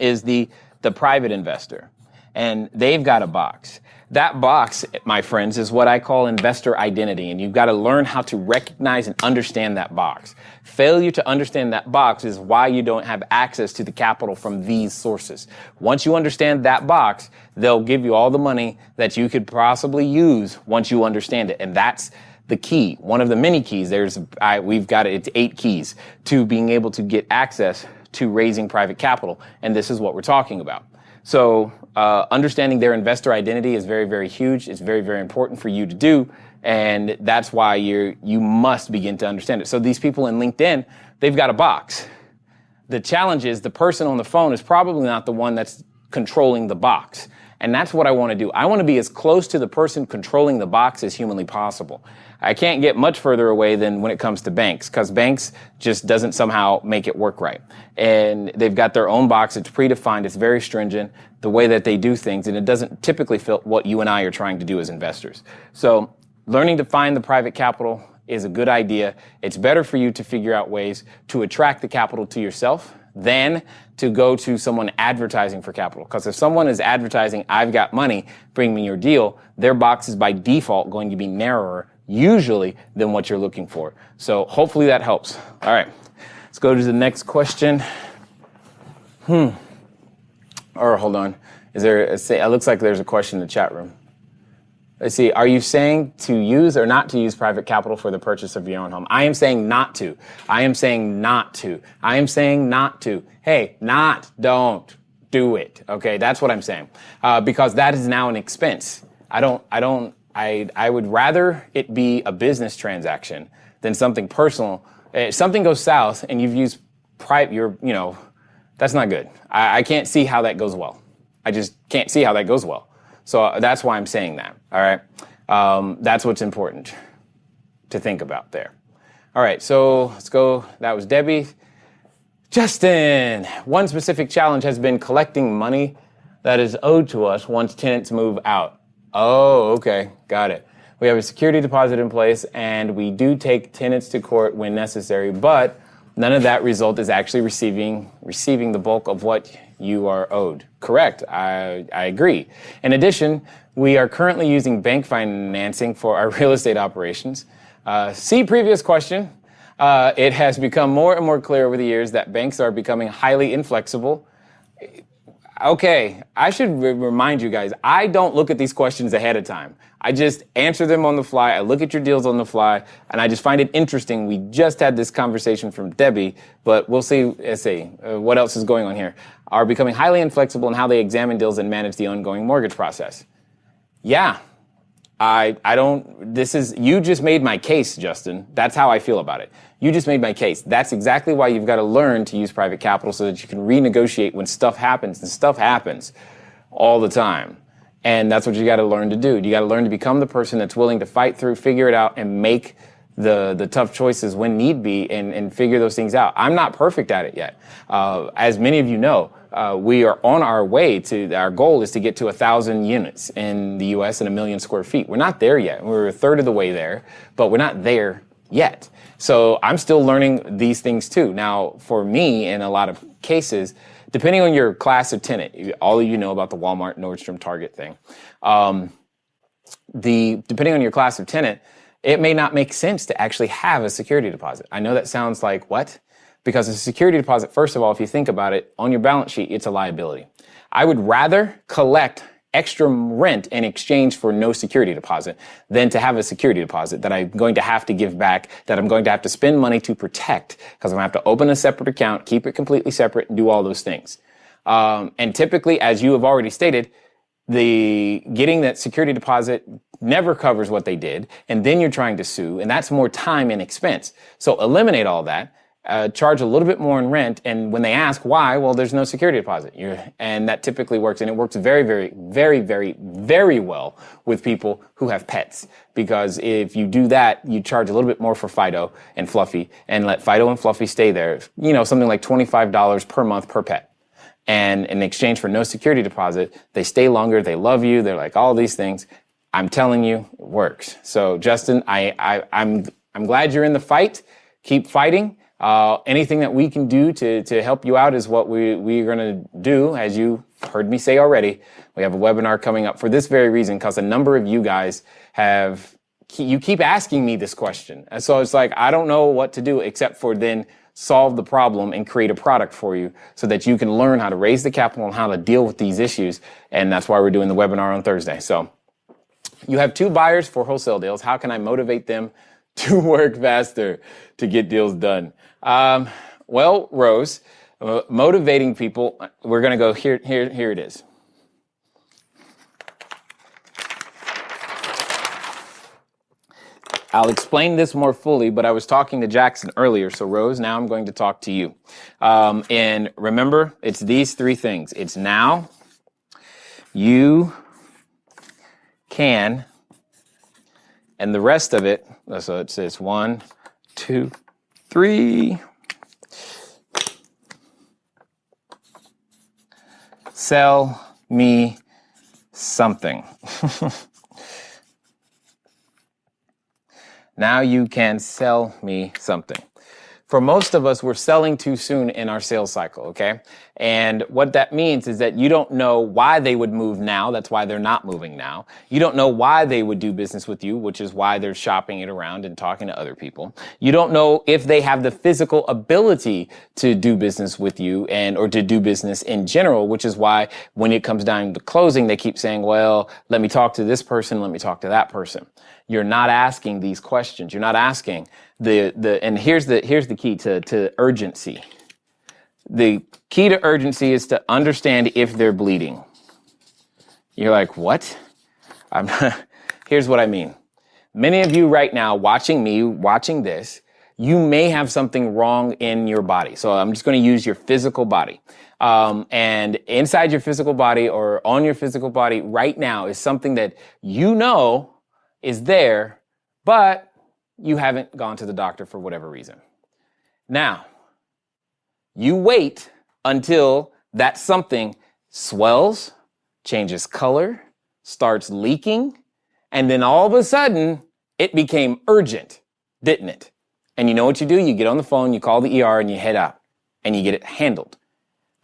is the private investor. And they've got a box. That box, my friends, is what I call investor identity, and you've got to learn how to recognize and understand that box. Failure to understand that box is why you don't have access to the capital from these sources. Once you understand that box, they'll give you all the money that you could possibly use once you understand it, and that's the key. One of the many keys. We've got it's 8 keys to being able to get access to raising private capital, and this is what we're talking about. So understanding their investor identity is very, very huge. It's very, very important for you to do. And that's why you must begin to understand it. So these people in LinkedIn, they've got a box. The challenge is the person on the phone is probably not the one that's controlling the box. And that's what I want to do. I want to be as close to the person controlling the box as humanly possible. I can't get much further away than when it comes to banks, because banks just doesn't somehow make it work right. And they've got their own box. It's predefined. It's very stringent, the way that they do things, and it doesn't typically fit what you and I are trying to do as investors. So learning to find the private capital is a good idea. It's better for you to figure out ways to attract the capital to yourself than to go to someone advertising for capital. Because if someone is advertising, I've got money, bring me your deal, their box is by default going to be narrower, usually, than what you're looking for. So hopefully that helps. All right, let's go to the next question. Or hold on. It looks like there's a question in the chat room. Let's see. Are you saying to use or not to use private capital for the purchase of your own home? I am saying not to. I am saying not to. I am saying not to. Hey, don't do it. Okay, that's what I'm saying. Because that is now an expense. I would rather it be a business transaction than something personal. If something goes south and you've used that's not good. I can't see how that goes well. I just can't see how that goes well. So that's why I'm saying that, all right? That's what's important to think about there. All right, so let's go. That was Debbie. Justin, one specific challenge has been collecting money that is owed to us once tenants move out. Oh, okay, got it. We have a security deposit in place, and we do take tenants to court when necessary, but none of that result is actually receiving the bulk of what you are owed. Correct. I agree. In addition, we are currently using bank financing for our real estate operations. See previous question. It has become more and more clear over the years that banks are becoming highly inflexible. Okay, I should remind you guys, I don't look at these questions ahead of time. I just answer them on the fly. I look at your deals on the fly, and I just find it interesting. We just had this conversation from Debbie, but we'll see, what else is going on here. Are becoming highly inflexible in how they examine deals and manage the ongoing mortgage process. Yeah, you just made my case, Justin. That's how I feel about it. You just made my case. That's exactly why you've got to learn to use private capital so that you can renegotiate when stuff happens, and stuff happens all the time. And that's what you got to learn to do. You got to learn to become the person that's willing to fight through, figure it out, and make the tough choices when need be, and figure those things out. I'm not perfect at it yet. As many of you know, we are on our way our goal is to get to 1,000 units in the U.S. and 1 million square feet. We're not there yet. We're a third of the way there, but we're not there yet. So I'm still learning these things too. Now, for me, in a lot of cases, depending on your class of tenant, all of you know about the Walmart, Nordstrom, Target thing. Depending on your class of tenant, it may not make sense to actually have a security deposit. I know that sounds like what? Because a security deposit, first of all, if you think about it, on your balance sheet, it's a liability. I would rather collect extra rent in exchange for no security deposit than to have a security deposit that I'm going to have to give back, that I'm going to have to spend money to protect, because I'm going to have to open a separate account, keep it completely separate, and do all those things. And typically, as you have already stated, getting that security deposit never covers what they did, and then you're trying to sue, and that's more time and expense. So eliminate all that. Charge a little bit more in rent, and when they ask why, well, there's no security deposit. And that typically works, and it works very, very, very, very, very well with people who have pets. Because if you do that, you charge a little bit more for Fido and Fluffy, and let Fido and Fluffy stay there. Something like $25 per month per pet. And in exchange for no security deposit, they stay longer, they love you, they're like all these things. I'm telling you, it works. So Justin, I'm glad you're in the fight. Keep fighting. Anything that we can do to help you out is what we're going to do. As you heard me say already, we have a webinar coming up for this very reason, because a number of you guys you keep asking me this question. And so it's like, I don't know what to do except for then solve the problem and create a product for you so that you can learn how to raise the capital and how to deal with these issues. And that's why we're doing the webinar on Thursday. So you have 2 buyers for wholesale deals. How can I motivate them to work faster to get deals done? Well, Rose, motivating people, we're going to go here it is. I'll explain this more fully, but I was talking to Jackson earlier. So Rose, now I'm going to talk to you. And remember, it's these 3 things. It's now, you can, and the rest of it, so it says 1, 2, 3. Sell me something. Now you can sell me something. For most of us, we're selling too soon in our sales cycle, okay? And what that means is that you don't know why they would move now. That's why they're not moving now. You don't know why they would do business with you, which is why they're shopping it around and talking to other people. You don't know if they have the physical ability to do business with you or to do business in general, which is why when it comes down to closing, they keep saying, well, let me talk to this person, let me talk to that person. You're not asking these questions. You're not asking and here's the key to urgency. The key to urgency is to understand if they're bleeding. You're like, what? Here's what I mean. Many of you right now watching this, you may have something wrong in your body. So I'm just going to use your physical body. And inside your physical body or on your physical body right now is something that you know is there, but you haven't gone to the doctor for whatever reason. Now, you wait until that something swells, changes color, starts leaking, and then all of a sudden, it became urgent, didn't it? And you know what you do? You get on the phone, you call the ER, and you head out, and you get it handled.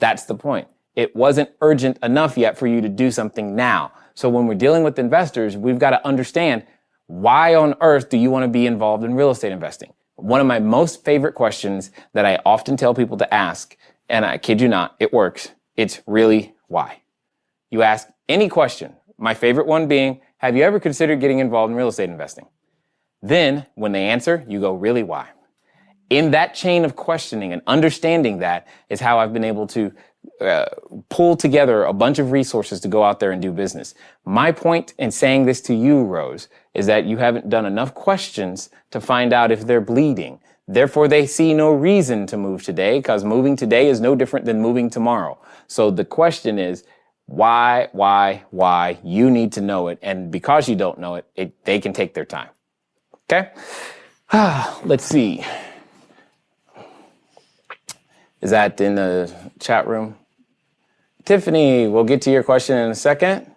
That's the point. It wasn't urgent enough yet for you to do something now. So when we're dealing with investors, we've got to understand, why on earth do you want to be involved in real estate investing? One of my most favorite questions that I often tell people to ask, and I kid you not, it works. It's really why. You ask any question. My favorite one being, have you ever considered getting involved in real estate investing? Then when they answer, you go, really why? In that chain of questioning and understanding that is how I've been able to pull together a bunch of resources to go out there and do business. My point in saying this to you, Rose, is that you haven't done enough questions to find out if they're bleeding. Therefore, they see no reason to move today, because moving today is no different than moving tomorrow. So the question is, why? You need to know it. And because you don't know it, they can take their time. Okay? Let's see. Is that in the chat room? Tiffany, we'll get to your question in a second.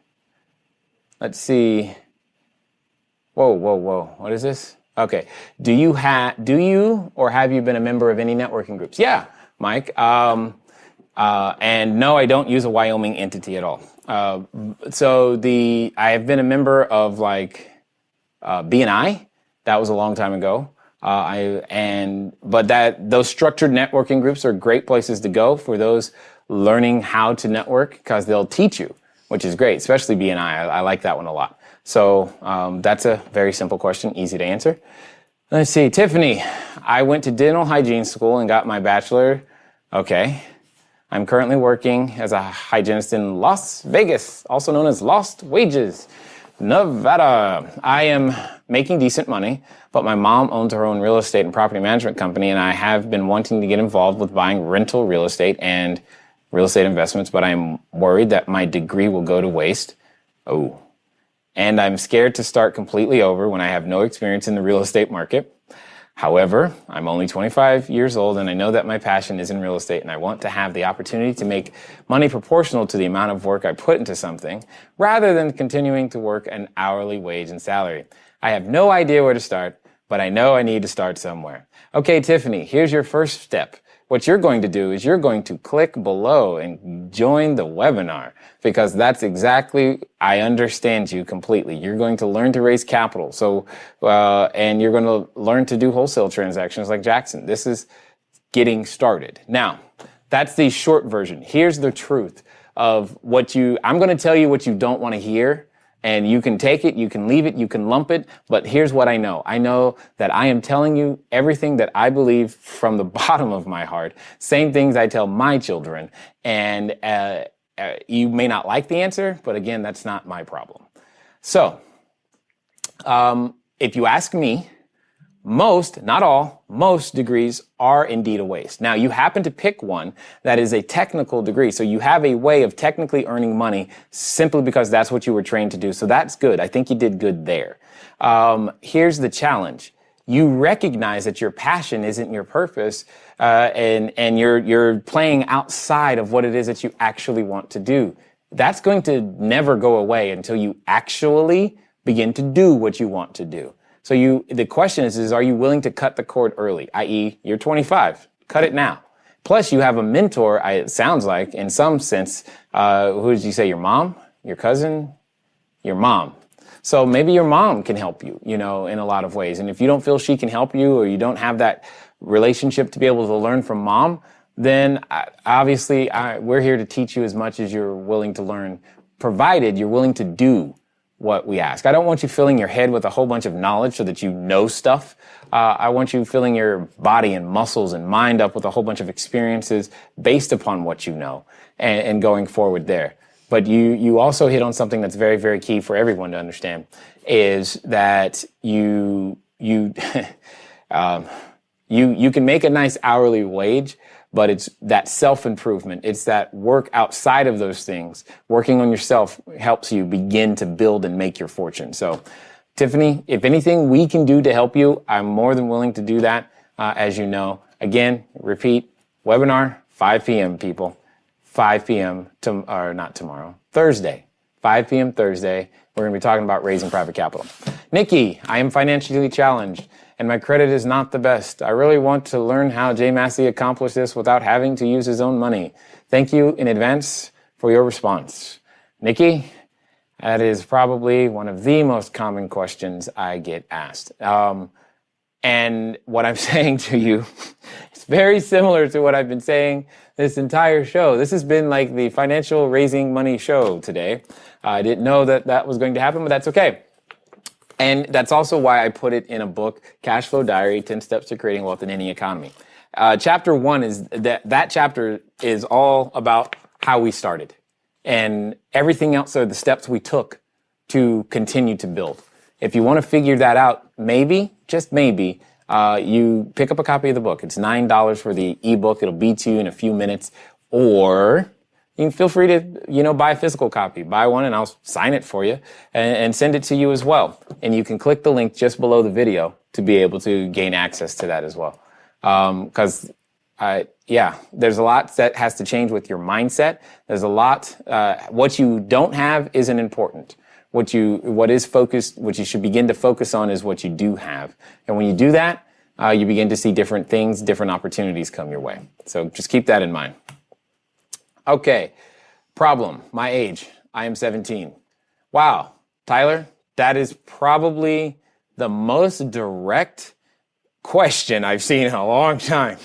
Let's see. Whoa. What is this? Okay. Do you or have you been a member of any networking groups? Yeah, Mike. And no, I don't use a Wyoming entity at all. I have been a member of BNI, That was a long time ago. But those structured networking groups are great places to go for those learning how to network, because they'll teach you, which is great, especially BNI. I like that one a lot. So that's a very simple question, easy to answer. Let's see, Tiffany, I went to dental hygiene school and got my bachelor. Okay. I'm currently working as a hygienist in Las Vegas, also known as Lost Wages, Nevada. I am making decent money, but my mom owns her own real estate and property management company, and I have been wanting to get involved with buying rental real estate and real estate investments, but I'm worried that my degree will go to waste. Oh. And I'm scared to start completely over when I have no experience in the real estate market. However, I'm only 25 years old, and I know that my passion is in real estate, and I want to have the opportunity to make money proportional to the amount of work I put into something, rather than continuing to work an hourly wage and salary. I have no idea where to start, but I know I need to start somewhere. Okay, Tiffany, here's your first step. What you're going to do is you're going to click below and join the webinar, because that's exactly, I understand you completely. You're going to learn to raise capital. And you're going to learn to do wholesale transactions like Jackson. This is getting started. Now, that's the short version. Here's the truth of I'm going to tell you what you don't want to hear. And you can take it, you can leave it, you can lump it, but here's what I know. I know that I am telling you everything that I believe from the bottom of my heart, same things I tell my children. And you may not like the answer, but again, that's not my problem. So, if you ask me, most, not all, most degrees are indeed a waste. Now, you happen to pick one that is a technical degree, so you have a way of technically earning money simply because that's what you were trained to do. So that's good. I think you did good there. Here's the challenge. You recognize that your passion isn't your purpose, and you're playing outside of what it is that you actually want to do. That's going to never go away until you actually begin to do what you want to do. So the question is are you willing to cut the cord early? I.e., you're 25. Cut it now. Plus, you have a mentor, it sounds like, in some sense. Who did you say, your mom? Your cousin? Your mom. So maybe your mom can help you, in a lot of ways. And if you don't feel she can help you, or you don't have that relationship to be able to learn from mom, then obviously we're here to teach you as much as you're willing to learn, provided you're willing to do what we ask. I don't want you filling your head with a whole bunch of knowledge so that you know stuff. I want you filling your body and muscles and mind up with a whole bunch of experiences based upon what you know, and going forward there. But you also hit on something that's very, very key for everyone to understand, is that you can make a nice hourly wage, but it's that self-improvement. It's that work outside of those things. Working on yourself helps you begin to build and make your fortune. So, Tiffany, if anything we can do to help you, I'm more than willing to do that, as you know. Again, repeat, webinar, 5 p.m., people. 5 p.m., not tomorrow, Thursday. 5 p.m. Thursday, we're going to be talking about raising private capital. Nikki, I am financially challenged, and my credit is not the best. I really want to learn how Jay Massey accomplished this without having to use his own money. Thank you in advance for your response. Nikki, that is probably one of the most common questions I get asked. And what I'm saying to you is very similar to what I've been saying this entire show. This has been like the financial raising money show today. I didn't know that was going to happen, but that's okay. And that's also why I put it in a book, Cash Flow Diary, 10 Steps to Creating Wealth in Any Economy. Chapter 1 is that chapter is all about how we started. And everything else are the steps we took to continue to build. If you want to figure that out, maybe, just maybe, you pick up a copy of the book. It's $9 for the ebook. It'll be to you in a few minutes. Or you can feel free to, buy a physical copy. Buy one and I'll sign it for you and send it to you as well. And you can click the link just below the video to be able to gain access to that as well. Because there's a lot that has to change with your mindset. There's a lot, what you don't have isn't important. What you should begin to focus on is what you do have. And when you do that, you begin to see different things, different opportunities come your way. So just keep that in mind. Okay. Problem. My age. I am 17. Wow. Tyler, that is probably the most direct question I've seen in a long time.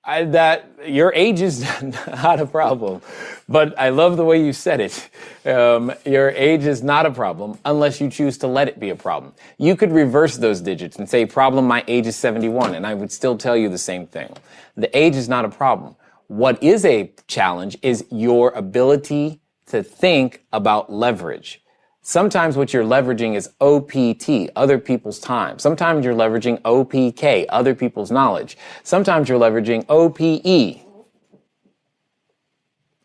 That your age is not a problem, but I love the way you said it. Your age is not a problem unless you choose to let it be a problem. You could reverse those digits and say, problem, my age is 71, and I would still tell you the same thing. The age is not a problem. What is a challenge is your ability to think about leverage. Sometimes what you're leveraging is OPT, other people's time. Sometimes you're leveraging OPK, other people's knowledge. Sometimes you're leveraging OPE,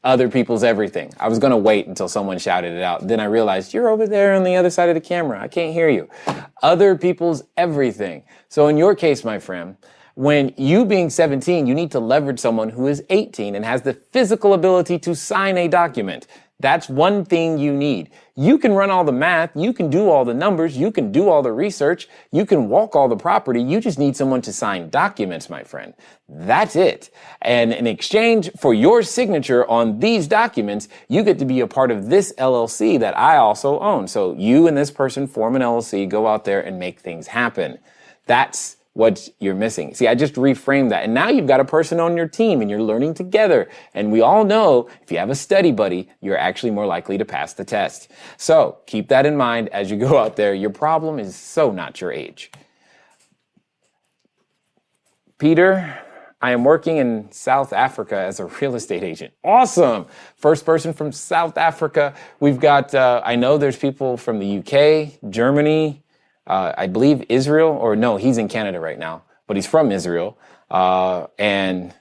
other people's everything. I was going to wait until someone shouted it out. Then I realized you're over there on the other side of the camera. I can't hear you. Other people's everything. So in your case, my friend, when you being 17, you need to leverage someone who is 18 and has the physical ability to sign a document. That's one thing you need. You can run all the math, you can do all the numbers, you can do all the research, you can walk all the property, you just need someone to sign documents, my friend. That's it. And in exchange for your signature on these documents, you get to be a part of this LLC that I also own. So you and this person form an LLC, go out there and make things happen. That's what you're missing. See, I just reframed that. And now you've got a person on your team and you're learning together. And we all know if you have a study buddy, you're actually more likely to pass the test. So keep that in mind as you go out there. Your problem is so not your age. Peter, I am working in South Africa as a real estate agent. Awesome. First person from South Africa. We've got, I know there's people from the UK, Germany, I believe Israel, or no, he's in Canada right now, but he's from Israel, and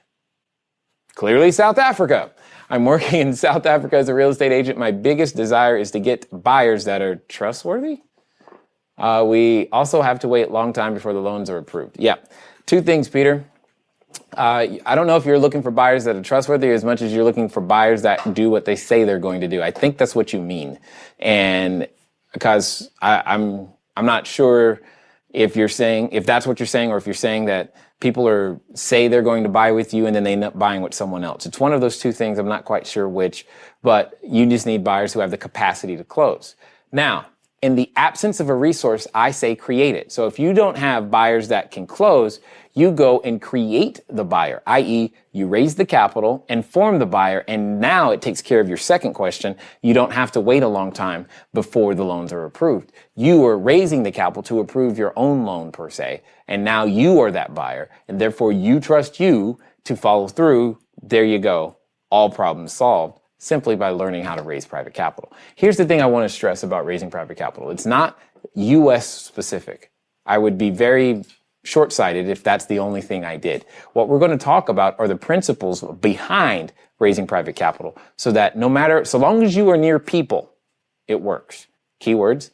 clearly South Africa. I'm working in South Africa as a real estate agent. My biggest desire is to get buyers that are trustworthy. We also have to wait a long time before the loans are approved. Yeah, two things, Peter. I don't know if you're looking for buyers that are trustworthy as much as you're looking for buyers that do what they say they're going to do. I think that's what you mean, and because I'm not sure if that's what you're saying, or if you're saying that people say they're going to buy with you and then they end up buying with someone else. It's one of those two things. I'm not quite sure which, but you just need buyers who have the capacity to close. Now, in the absence of a resource, I say create it. So if you don't have buyers that can close, you go and create the buyer, i.e. you raise the capital and form the buyer, and now it takes care of your second question. You don't have to wait a long time before the loans are approved. You are raising the capital to approve your own loan per se, and now you are that buyer, and therefore you trust you to follow through. There you go. All problems solved simply by learning how to raise private capital. Here's the thing I want to stress about raising private capital. It's not US specific. I would be very short-sighted if that's the only thing I did. What we're going to talk about are the principles behind raising private capital, so that so long as you are near people, it works. Keywords,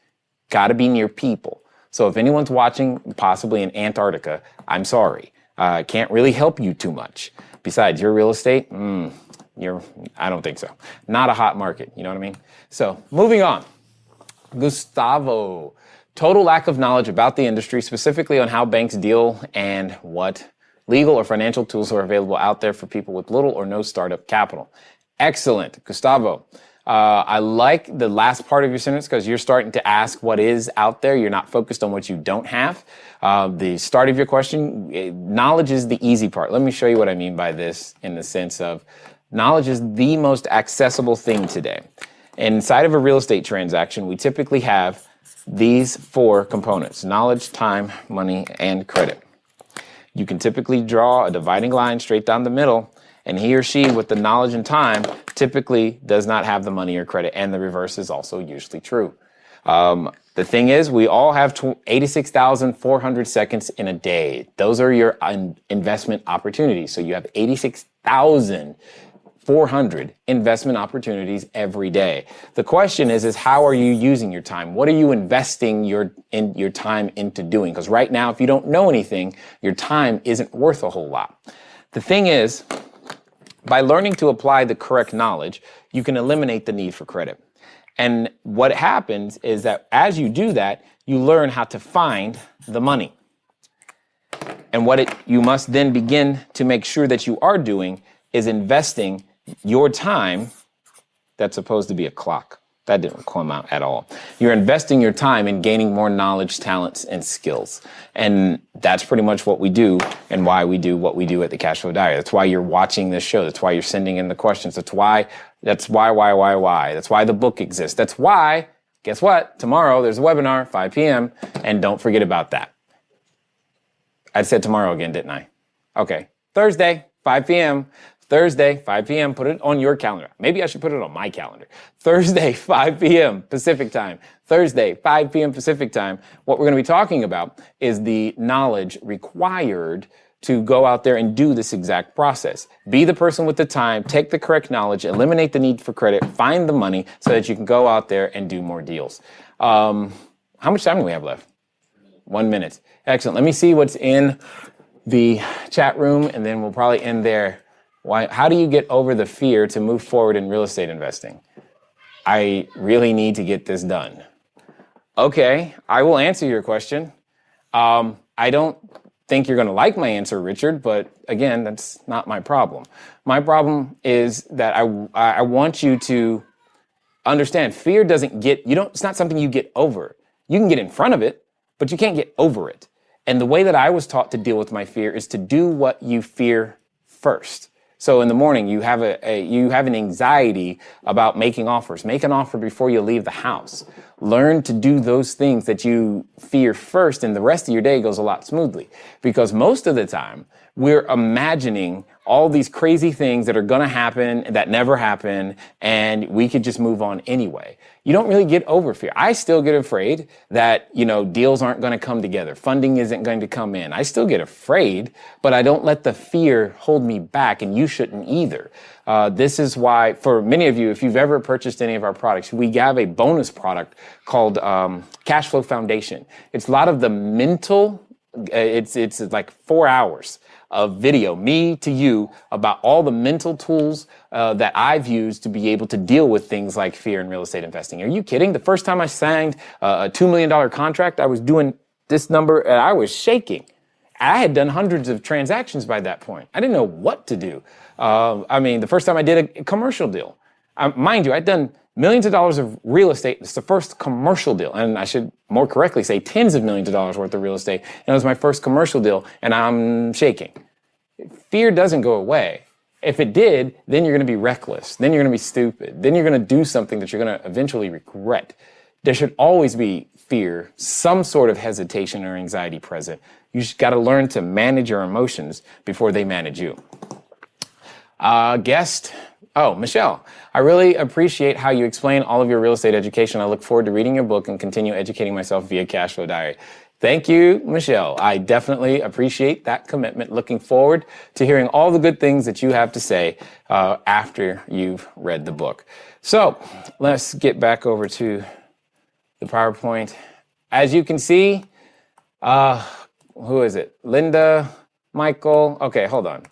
got to be near people. So if anyone's watching, possibly in Antarctica, I'm sorry. I can't really help you too much. Besides, your real estate, I don't think so. Not a hot market, you know what I mean? So moving on. Gustavo. Total lack of knowledge about the industry, specifically on how banks deal and what legal or financial tools are available out there for people with little or no startup capital. Excellent, Gustavo. I like the last part of your sentence because you're starting to ask what is out there. You're not focused on what you don't have. The start of your question, knowledge is the easy part. Let me show you what I mean by this in the sense of knowledge is the most accessible thing today. Inside of a real estate transaction, we typically have these four components: knowledge, time, money, and credit. You can typically draw a dividing line straight down the middle, and he or she with the knowledge and time typically does not have the money or credit, and the reverse is also usually true. The thing is, we all have 86,400 seconds in a day. Those are your investment opportunities. So you have 86,400 investment opportunities every day. The question is how are you using your time? What are you investing your time into doing? Because right now, if you don't know anything, your time isn't worth a whole lot. The thing is, by learning to apply the correct knowledge, you can eliminate the need for credit. And what happens is that as you do that, you learn how to find the money. And what you must then begin to make sure that you are doing is investing your time. That's supposed to be a clock. That didn't come out at all. You're investing your time in gaining more knowledge, talents, and skills. And that's pretty much what we do and why we do what we do at the Cashflow Diary. That's why you're watching this show. That's why you're sending in the questions. That's why. That's why the book exists. That's why, guess what? Tomorrow there's a webinar, 5 p.m. And don't forget about that. I said tomorrow again, didn't I? Okay. Thursday, 5 p.m. Thursday, 5 p.m. Put it on your calendar. Maybe I should put it on my calendar. Thursday, 5 p.m. Pacific time. Thursday, 5 p.m. Pacific time. What we're going to be talking about is the knowledge required to go out there and do this exact process. Be the person with the time, take the correct knowledge, eliminate the need for credit, find the money so that you can go out there and do more deals. How much time do we have left? 1 minute. Excellent. Let me see what's in the chat room, and then we'll probably end there. How do you get over the fear to move forward in real estate investing? I really need to get this done. Okay, I will answer your question. I don't think you're going to like my answer, Richard, but again, that's not my problem. My problem is that I want you to understand fear it's not something you get over. You can get in front of it, but you can't get over it. And the way that I was taught to deal with my fear is to do what you fear first. So in the morning, you have an anxiety about making offers. Make an offer before you leave the house. Learn to do those things that you fear first, and the rest of your day goes a lot smoothly. Because most of the time, we're imagining all these crazy things that are going to happen that never happen, and we could just move on anyway. You don't really get over fear. I still get afraid that, deals aren't going to come together. Funding isn't going to come in. I still get afraid, but I don't let the fear hold me back, and you shouldn't either. This is why, for many of you, if you've ever purchased any of our products, we have a bonus product called Cashflow Foundation. It's a lot of the mental, it's like 4 hours of video, me to you, about all the mental tools that I've used to be able to deal with things like fear in real estate investing. Are you kidding? The first time I signed a $2 million contract, I was doing this number and I was shaking. I had done hundreds of transactions by that point. I didn't know what to do. The first time I did a commercial deal, mind you, I'd done millions of dollars of real estate. It's the first commercial deal. And I should more correctly say tens of millions of dollars worth of real estate. And it was my first commercial deal, and I'm shaking. Fear doesn't go away. If it did, then you're going to be reckless. Then you're going to be stupid. Then you're going to do something that you're going to eventually regret. There should always be fear, some sort of hesitation or anxiety present. You just got to learn to manage your emotions before they manage you. Michelle, I really appreciate how you explain all of your real estate education. I look forward to reading your book and continue educating myself via Cashflow Diary. Thank you, Michelle. I definitely appreciate that commitment. Looking forward to hearing all the good things that you have to say after you've read the book. So let's get back over to the PowerPoint. As you can see, who is it? Linda, Michael. Okay, hold on.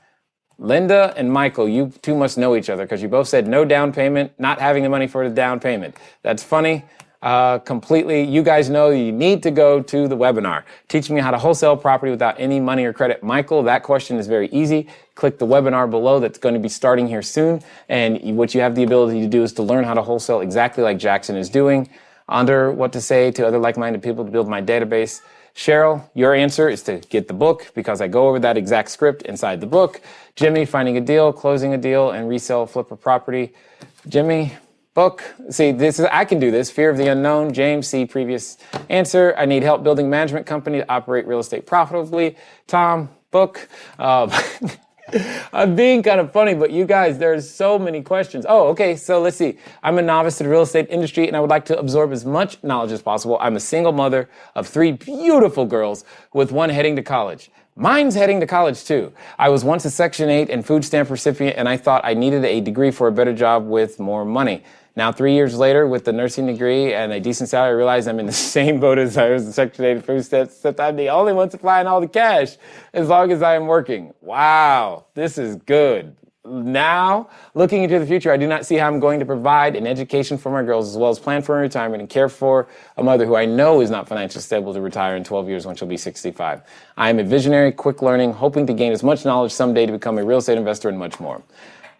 Linda and Michael, you two must know each other because you both said no down payment, not having the money for the down payment. That's funny. Completely. You guys know you need to go to the webinar. Teaching me how to wholesale property without any money or credit. Michael, that question is very easy. Click the webinar below. That's going to be starting here soon. And what you have the ability to do is to learn how to wholesale exactly like Jackson is doing. Under what to say to other like-minded people to build my database. Cheryl, your answer is to get the book because I go over that exact script inside the book. Jimmy, finding a deal, closing a deal, and resell, flip a property. Jimmy, book. See, I can do this. Fear of the unknown. James, see previous answer. I need help building management company to operate real estate profitably. Tom, book. I'm being kind of funny, but you guys, there's so many questions. Oh, okay, so let's see. I'm a novice to the real estate industry, and I would like to absorb as much knowledge as possible. I'm a single mother of 3 beautiful girls, with one heading to college. Mine's heading to college, too. I was once a Section 8 and food stamp recipient, and I thought I needed a degree for a better job with more money. Now, 3 years later, with the nursing degree and a decent salary, I realize I'm in the same boat as I was a Section 8 food stamps, except I'm the only one supplying all the cash as long as I am working. Wow, this is good. Now, looking into the future, I do not see how I'm going to provide an education for my girls as well as plan for my retirement and care for a mother who I know is not financially stable to retire in 12 years when she'll be 65. I am a visionary, quick learning, hoping to gain as much knowledge someday to become a real estate investor and much more.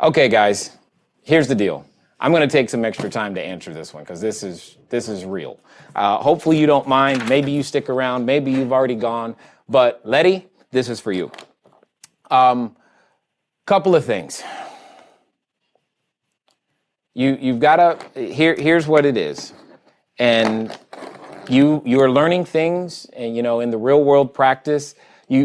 Okay, guys, here's the deal. I'm going to take some extra time to answer this one because this is real. Hopefully you don't mind. Maybe you stick around. Maybe you've already gone. But Letty, this is for you. Couple of things. You've got to, here's what it is. And you are learning things, and in the real world practice,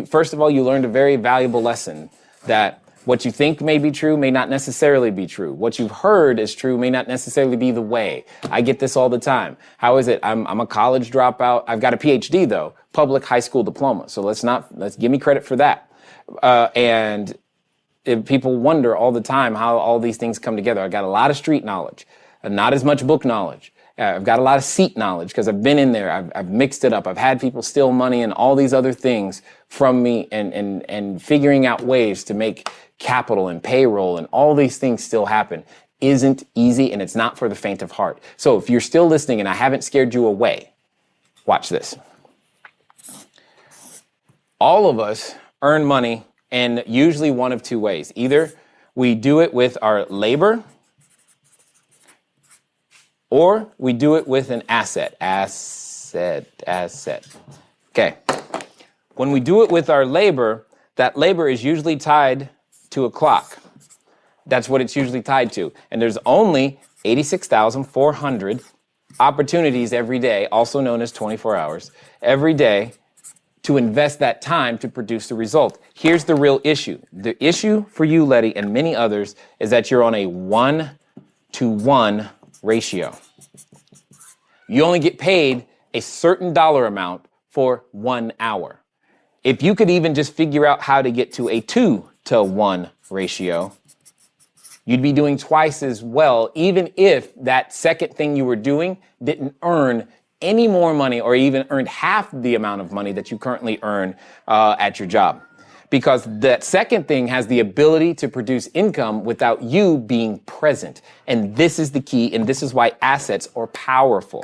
first of all, you learned a very valuable lesson that what you think may be true may not necessarily be true. What you've heard is true may not necessarily be the way. I get this all the time. How is it? I'm a college dropout. I've got a PhD though, public high school diploma. So let's give me credit for that. And people wonder all the time how all these things come together. I got a lot of street knowledge, not as much book knowledge. I've got a lot of seat knowledge because I've been in there. I've mixed it up. I've had people steal money and all these other things from me, and figuring out ways to make capital and payroll and all these things still happen isn't easy, and it's not for the faint of heart. So if you're still listening and I haven't scared you away, watch this. All of us earn money in usually one of two ways. Either we do it with our labor, or we do it with an asset. Okay. When we do it with our labor, that labor is usually tied to a clock. That's what it's usually tied to. And there's only 86,400 opportunities every day, also known as 24 hours, every day to invest that time to produce the result. Here's the real issue. The issue for you, Letty, and many others is that you're on a 1-to-1 ratio. You only get paid a certain dollar amount for 1 hour. If you could even just figure out how to get to a 2-to-1 ratio, you'd be doing twice as well, even if that second thing you were doing didn't earn any more money or even earned half the amount of money that you currently earn at your job. Because that second thing has the ability to produce income without you being present. And this is the key, and this is why assets are powerful.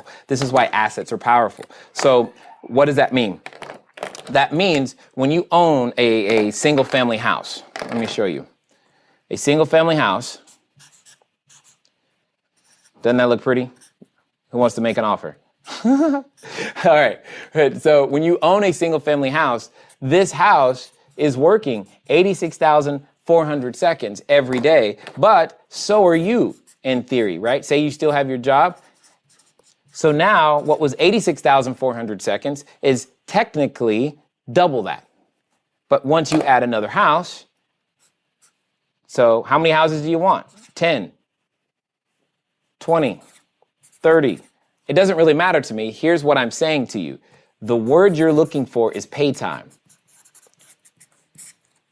So what does that mean? That means when you own a single family house, let me show you. A single family house, doesn't that look pretty? Who wants to make an offer? All right. So when you own a single family house, this house is working 86,400 seconds every day, but so are you in theory, right? Say you still have your job. So now what was 86,400 seconds is technically double that. But once you add another house, so how many houses do you want? 10, 20, 30. It doesn't really matter to me. Here's what I'm saying to you. The word you're looking for is pay time.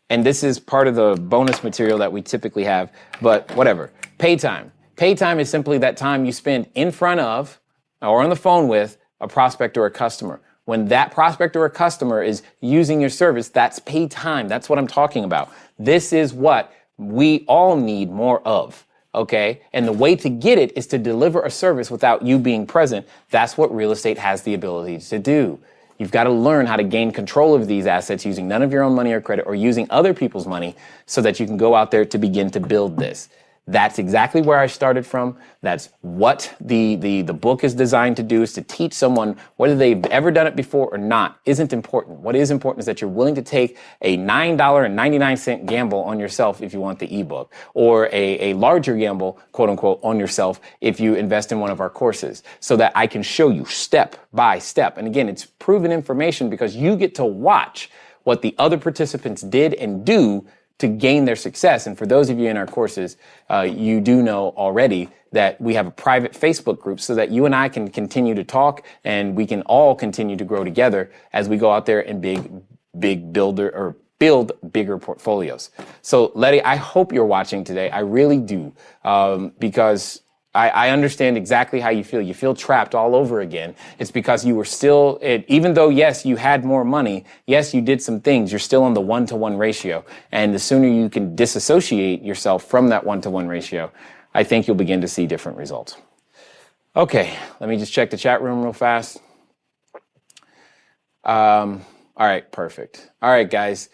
And this is part of the bonus material that we typically have, but whatever. Pay time. Pay time is simply that time you spend in front of or on the phone with a prospect or a customer. When that prospect or a customer is using your service, that's pay time. That's what I'm talking about. This is what we all need more of, okay? And the way to get it is to deliver a service without you being present. That's what real estate has the ability to do. You've got to learn how to gain control of these assets using none of your own money or credit or using other people's money so that you can go out there to begin to build this. That's exactly where I started from. That's what the book is designed to do, is to teach someone whether they've ever done it before or not isn't important. What is important is that you're willing to take a $9.99 gamble on yourself if you want the ebook, or a larger gamble, quote unquote, on yourself if you invest in one of our courses, so that I can show you step by step. And again, it's proven information because you get to watch what the other participants did and do to gain their success. And for those of you in our courses, you do know already that we have a private Facebook group so that you and I can continue to talk and we can all continue to grow together as we go out there and build bigger portfolios. So Letty, I hope you're watching today. I really do, because I understand exactly how you feel. You feel trapped all over again. It's because you were still, even though, yes, you had more money, yes, you did some things, you're still on the 1-to-1 ratio. And the sooner you can disassociate yourself from that 1-to-1 ratio, I think you'll begin to see different results. Okay, let me just check the chat room real fast. All right, perfect. All right, guys.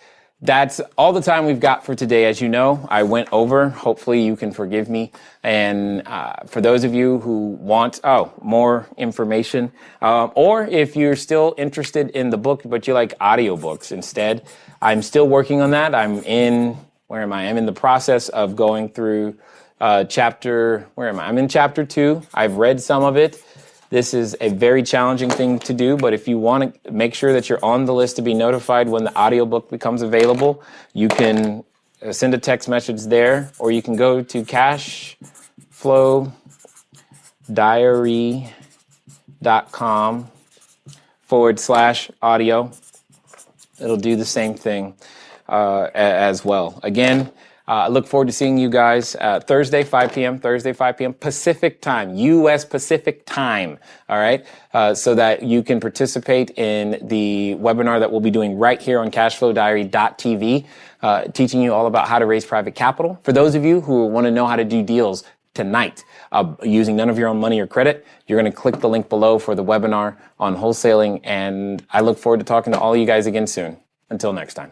That's all the time we've got for today. As you know, I went over. Hopefully you can forgive me. And for those of you who want more information, or if you're still interested in the book but you like audiobooks instead, I'm still working on that. I'm in the process of going through I'm in chapter 2. I've read some of it. This is a very challenging thing to do, but if you want to make sure that you're on the list to be notified when the audiobook becomes available, you can send a text message there, or you can go to cashflowdiary.com/audio. It'll do the same thing as well. Again, I look forward to seeing you guys Thursday, 5 p.m. Pacific time, U.S. Pacific time, all right? So that you can participate in the webinar that we'll be doing right here on cashflowdiary.tv, teaching you all about how to raise private capital. For those of you who want to know how to do deals tonight using none of your own money or credit, you're going to click the link below for the webinar on wholesaling, and I look forward to talking to all of you guys again soon. Until next time.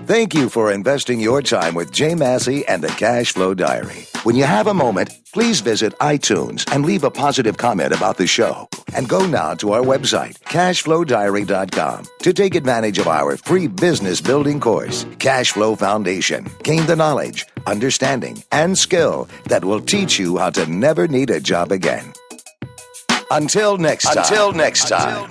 Thank you for investing your time with Jay Massey and the Cash Flow Diary. When you have a moment, please visit iTunes and leave a positive comment about the show. And go now to our website, cashflowdiary.com, to take advantage of our free business building course, Cash Flow Foundation. Gain the knowledge, understanding, and skill that will teach you how to never need a job again. Until next time.